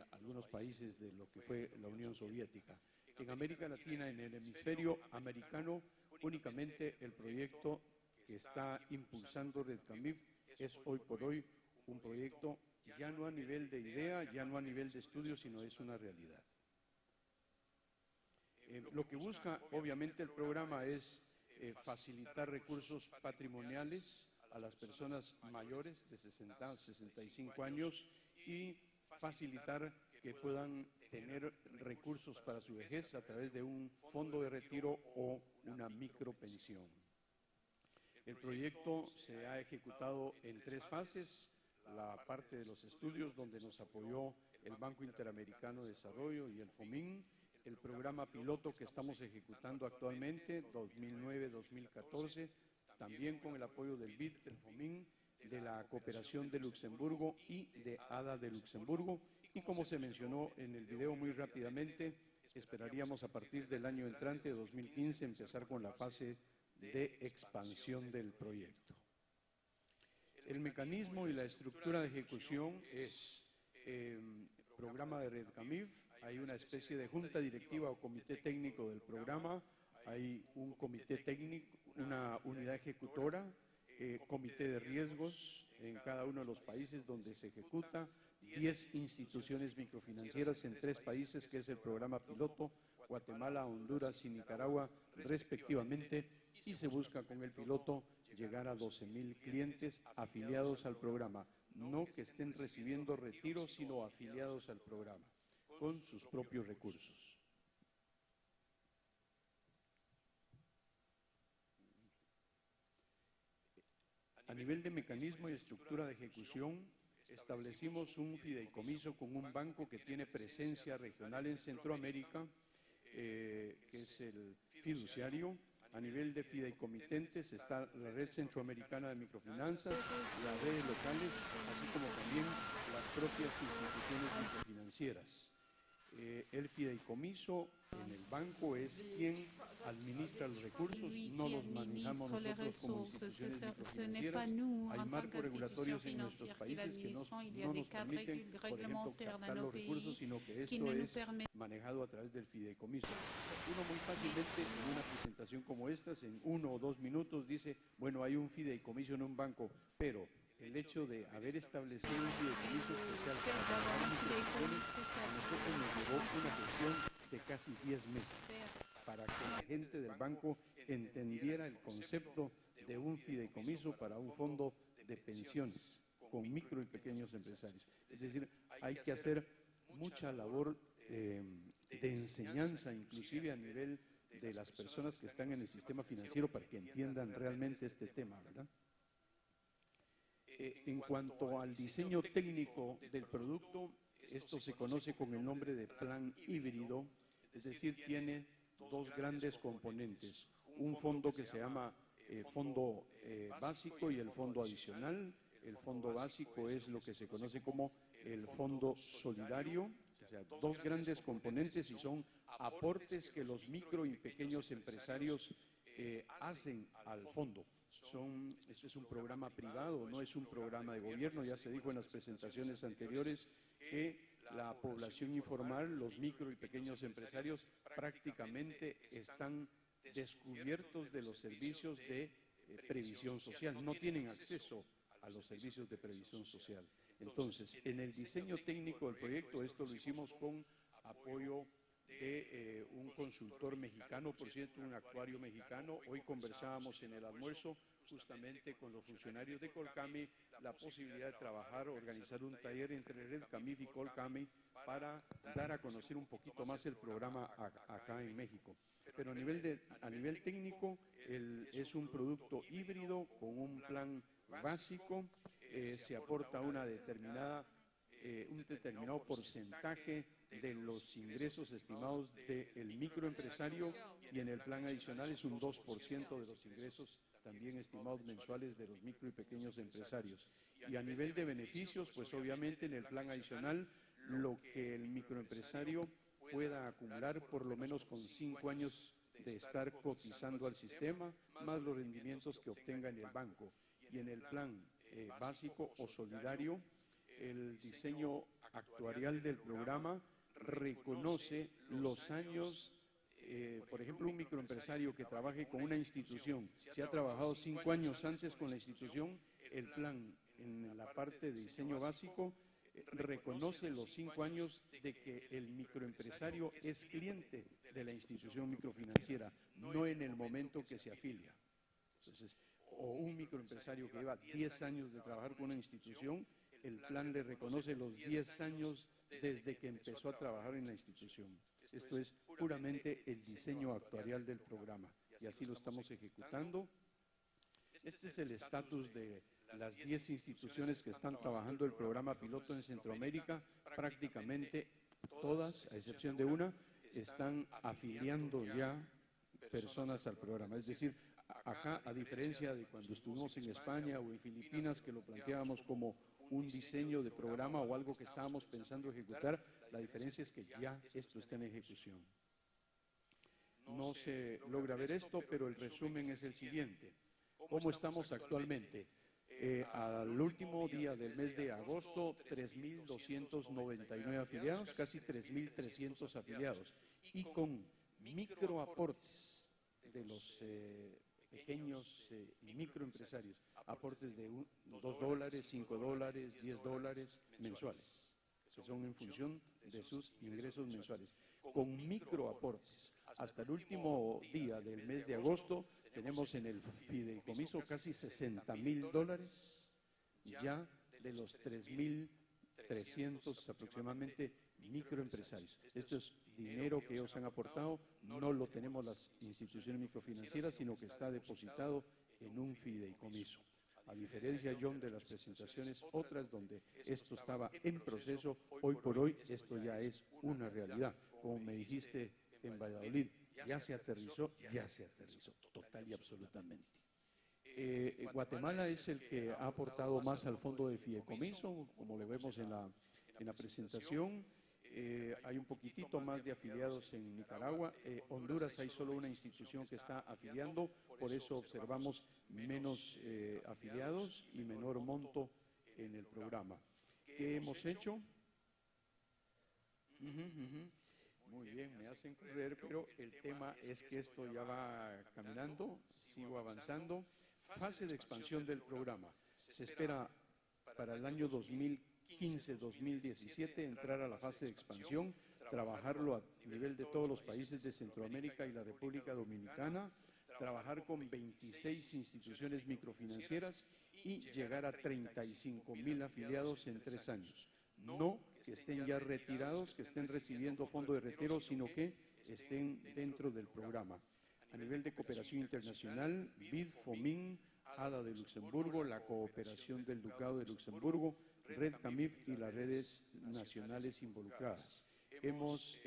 Speaker 10: algunos países de lo que fue la Unión Soviética. En América Latina, en el hemisferio americano, únicamente el proyecto que está impulsando Red CAMIF es hoy por hoy un proyecto ya no a nivel de idea, ya no a nivel de estudio, sino es una realidad. Lo que busca, obviamente, el programa es facilitar recursos patrimoniales a las personas mayores de 60 a 65 años y facilitar que puedan tener recursos para su vejez a través de un fondo de retiro o una micropensión. El proyecto se ha ejecutado en 3 fases. La parte de los estudios, donde nos apoyó el Banco Interamericano de Desarrollo y el FOMIN, el programa piloto que estamos ejecutando actualmente, 2009-2014, también con el apoyo del BID, del FOMIN, de la Cooperación de Luxemburgo y de ADA de Luxemburgo, y como se mencionó en el video muy rápidamente, esperaríamos a partir del año entrante, 2015, empezar con la fase de expansión del proyecto. El mecanismo y la estructura de ejecución es programa de Red CAMIF, hay una especie de junta directiva o comité técnico del programa, hay un comité técnico, una unidad ejecutora, comité de riesgos en cada uno de los países donde se ejecuta, 10 instituciones microfinancieras en 3 países, que es el programa piloto, Guatemala, Honduras y Nicaragua respectivamente, y se busca con el piloto llegar a 12.000 clientes afiliados al programa, no que estén recibiendo retiro, sino afiliados al programa, con sus propios recursos. A nivel de mecanismo y estructura de ejecución, establecimos un fideicomiso con un banco que tiene presencia regional en Centroamérica, que es el fiduciario. A nivel de fideicomitentes está la Red Centroamericana de Microfinanzas, las redes locales, así como también las propias instituciones microfinancieras. El fideicomiso en el banco es quien administra los recursos, no los manejamos nosotros como instituciones microfinancieras. Hay marcos regulatorios en nuestros países que no nos permiten, por ejemplo, captar los recursos, sino que esto es manejado a través del fideicomiso. Uno muy fácilmente en una presentación como esta, en 1 o 2 minutos, dice, bueno, hay un fideicomiso en un banco, pero el hecho de haber establecido un fideicomiso especial para trabajar en instituciones, a nosotros nos llevó una gestión de casi 10 meses para que la gente del banco entendiera el concepto de un fideicomiso para un fondo de pensiones con micro y pequeños empresarios. Es decir, hay que hacer mucha labor de enseñanza, inclusive a nivel de las personas que están en el sistema financiero para que entiendan realmente este tema, ¿verdad? En cuanto al diseño técnico del producto, esto se conoce con el nombre de plan híbrido, es decir, tiene dos grandes componentes, un fondo que se llama fondo básico y el fondo adicional. El fondo básico es lo que se conoce como el fondo solidario, o sea, dos grandes componentes y son aportes que los micro y pequeños empresarios hacen al fondo. Este es un programa privado, no es un programa de gobierno. Ya se dijo en las presentaciones anteriores que la población informal, los micro y pequeños empresarios, prácticamente están descubiertos de los servicios de previsión social, no tienen acceso a los servicios de previsión social. Entonces, en el diseño técnico del proyecto, esto lo hicimos con apoyo de un consultor mexicano, por cierto, un actuario mexicano. Hoy conversábamos en el almuerzo justamente con los funcionarios de Colcami la posibilidad de trabajar, organizar un taller entre Red Camif y Colcami para dar a conocer un poquito más el programa acá en México. Pero a nivel técnico es un producto híbrido con un plan básico, se aporta un determinado porcentaje de los ingresos estimados del microempresario y en el plan adicional es un 2% de los ingresos también estimados mensuales de los micro y pequeños empresarios. Y a nivel de beneficios, pues obviamente en el plan adicional lo que el microempresario pueda acumular por lo menos con 5 años de estar cotizando al sistema, más los rendimientos que obtenga en el banco. Y en el plan básico o solidario, el diseño actuarial del programa reconoce los años, por ejemplo, un microempresario que trabaje con una institución, si ha trabajado 5 años antes con la institución, el plan en la parte de diseño básico reconoce los 5 años de que el microempresario es cliente de la institución microfinanciera, no en el momento que se afilia. Entonces, o un microempresario que lleva 10 años de trabajar con una institución, el plan le reconoce los 10 años desde que empezó a trabajar en la institución. Esto es puramente el diseño actuarial del programa y así lo estamos ejecutando. Este es el estatus de las 10 instituciones que están trabajando el programa piloto en Centroamérica. Prácticamente todas, a excepción de una, están afiliando ya personas al programa. Es decir, acá, a diferencia de cuando estuvimos en España o en Filipinas, que lo planteábamos como un diseño de programa o algo que estábamos pensando ejecutar, la diferencia es que ya esto está en ejecución. No se logra ver esto, pero el resumen es el siguiente. ¿Cómo estamos actualmente? Al último día del mes de agosto, 3.299 afiliados, casi 3.300 afiliados, y con microaportes de los pequeños y microempresarios, aportes de $2, $5, $10 mensuales, que son en función de sus ingresos mensuales. Con microaportes, hasta el último día del mes de agosto, tenemos en el fideicomiso casi $60.000 ya de los 3.300 aproximadamente microempresarios. Esto es dinero que ellos han aportado, no lo tenemos las instituciones microfinancieras, sino que está depositado en un fideicomiso. A diferencia, John, de las presentaciones otras donde esto estaba en proceso, hoy por hoy esto ya es una realidad. Como me dijiste en Valladolid, ya se aterrizó, total y absolutamente. Guatemala es el que ha aportado más al fondo de fideicomiso, como le vemos en la presentación. Hay un poquitito más de afiliados en Nicaragua. Honduras hay solo una institución que está afiliando, por eso observamos menos afiliados y menor monto en el programa. ¿Qué hemos hecho? Muy bien, me hacen correr, pero el tema es que esto ya va caminando, sigo avanzando. Fase de expansión del programa. Se espera para el año 2015-2017 entrar a la fase de expansión, trabajarlo a nivel de todos los países de Centroamérica y la República Dominicana, trabajar con 26 instituciones microfinancieras y llegar a 35,000 afiliados en 3 años. No que estén ya retirados, que estén recibiendo fondo de retiro, sino que estén dentro del programa. A nivel de cooperación internacional, BID, FOMIN, ADA de Luxemburgo, la cooperación del Ducado de Luxemburgo, Red CAMIF y las redes nacionales involucradas. Hemos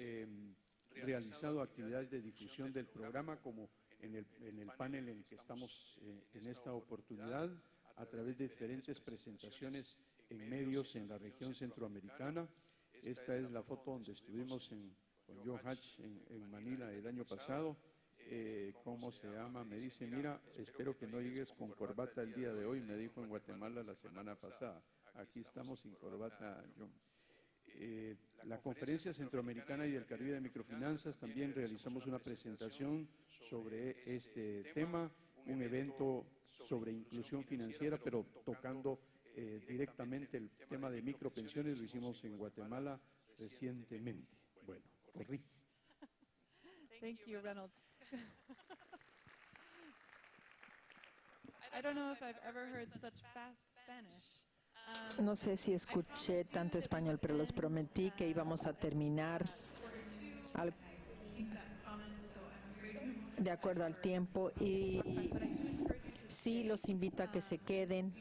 Speaker 10: realizado actividades de difusión del programa, como en el panel en el que estamos en esta oportunidad, a través de diferentes presentaciones en medios en la región centroamericana. Esta es la foto donde estuvimos con John Hatch en Manila el año pasado. ¿Cómo se llama? Me dice, mira, espero que no llegues con corbata el día de hoy, me dijo en Guatemala la semana pasada. Aquí estamos sin corbata, John. La Conferencia Centroamericana y del Caribe de Microfinanzas, también realizamos una presentación sobre este tema, un evento sobre inclusión financiera, pero tocando directamente el tema de micropensiones. Lo hicimos en Guatemala recientemente. Bueno, corrí.
Speaker 1: Thank you, Ronald. I don't know if I've ever heard such fast Spanish.
Speaker 2: No sé si escuché tanto español, pero les prometí que íbamos a terminar de acuerdo al tiempo, y sí los invito a que se queden.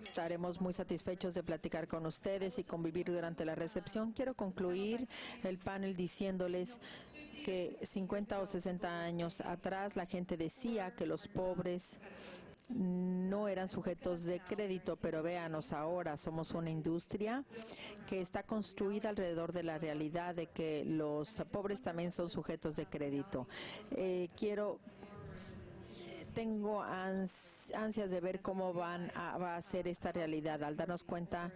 Speaker 2: Estaremos muy satisfechos de platicar con ustedes y convivir durante la recepción. Quiero concluir el panel diciéndoles que 50 o 60 años atrás la gente decía que los pobres no eran sujetos de crédito, pero véanos ahora, somos una industria que está construida alrededor de la realidad de que los pobres también son sujetos de crédito. Tengo ansias de ver cómo va a ser esta realidad, al darnos cuenta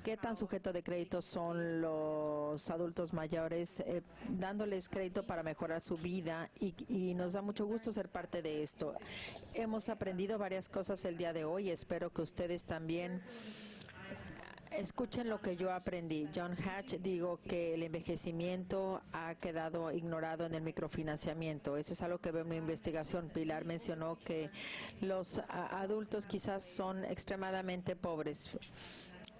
Speaker 2: qué tan sujetos de crédito son los adultos mayores, dándoles crédito para mejorar su vida, y nos da mucho gusto ser parte de esto. Hemos aprendido varias cosas el día de hoy, espero que ustedes también escuchen lo que yo aprendí. John Hatch dijo que el envejecimiento ha quedado ignorado en el microfinanciamiento. Eso es algo que veo en mi investigación. Pilar mencionó que los adultos quizás son extremadamente pobres,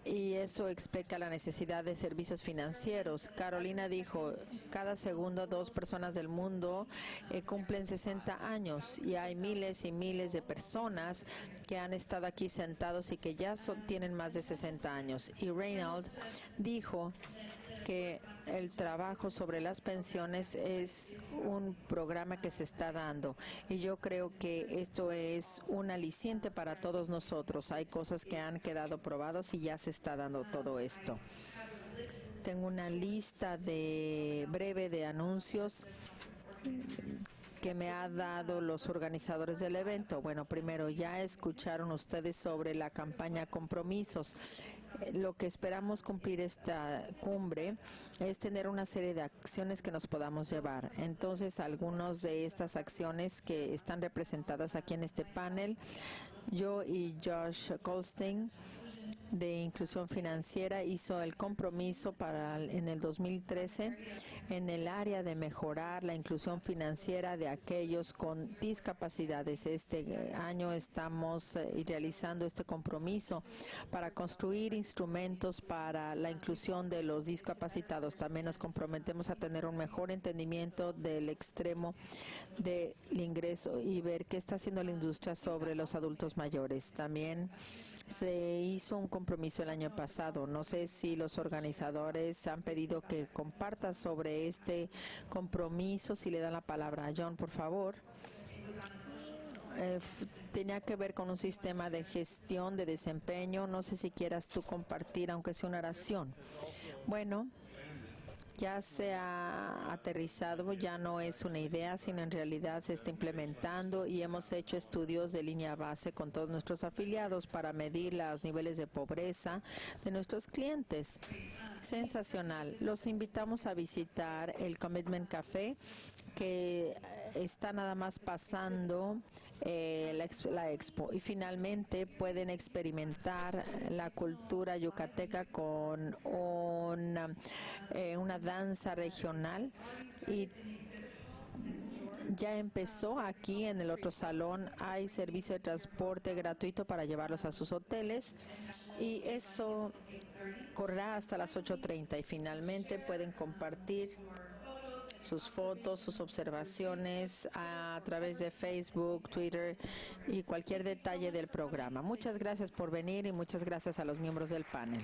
Speaker 2: y eso explica la necesidad de servicios financieros. Carolina dijo, cada segundo 2 personas del mundo cumplen 60 años, y hay miles y miles de personas que han estado aquí sentados y que ya tienen más de 60 años. Y Reynald dijo que el trabajo sobre las pensiones es un programa que se está dando, y yo creo que esto es un aliciente para todos nosotros. Hay cosas que han quedado probadas y ya se está dando todo esto. Tengo una lista breve de anuncios que me ha dado los organizadores del evento. Bueno, primero, ya escucharon ustedes sobre la campaña Compromisos. Lo que esperamos cumplir esta cumbre es tener una serie de acciones que nos podamos llevar. Entonces, algunas de estas acciones que están representadas aquí en este panel, yo y Josh Goldstein de Inclusión Financiera hizo el compromiso en el 2013 en el área de mejorar la inclusión financiera de aquellos con discapacidades. Este año estamos realizando este compromiso para construir instrumentos para la inclusión de los discapacitados. También nos comprometemos a tener un mejor entendimiento del extremo del ingreso y ver qué está haciendo la industria sobre los adultos mayores. También se hizo un compromiso el año pasado. No sé si los organizadores han pedido que comparta sobre este compromiso. Si le dan la palabra a John, por favor. tenía que ver con un sistema de gestión de desempeño. No sé si quieras tú compartir, aunque sea una oración. Bueno, ya se ha aterrizado, ya no es una idea, sino en realidad se está implementando y hemos hecho estudios de línea base con todos nuestros afiliados para medir los niveles de pobreza de nuestros clientes. Sensacional. Los invitamos a visitar el Commitment Café, que está nada más pasando la expo, y finalmente pueden experimentar la cultura yucateca con una danza regional, y ya empezó aquí en el otro salón. Hay servicio de transporte gratuito para llevarlos a sus hoteles y eso correrá hasta las 8:30 y finalmente pueden compartir sus fotos, sus observaciones a través de Facebook, Twitter y cualquier detalle del programa. Muchas gracias por venir y muchas gracias a los miembros del panel.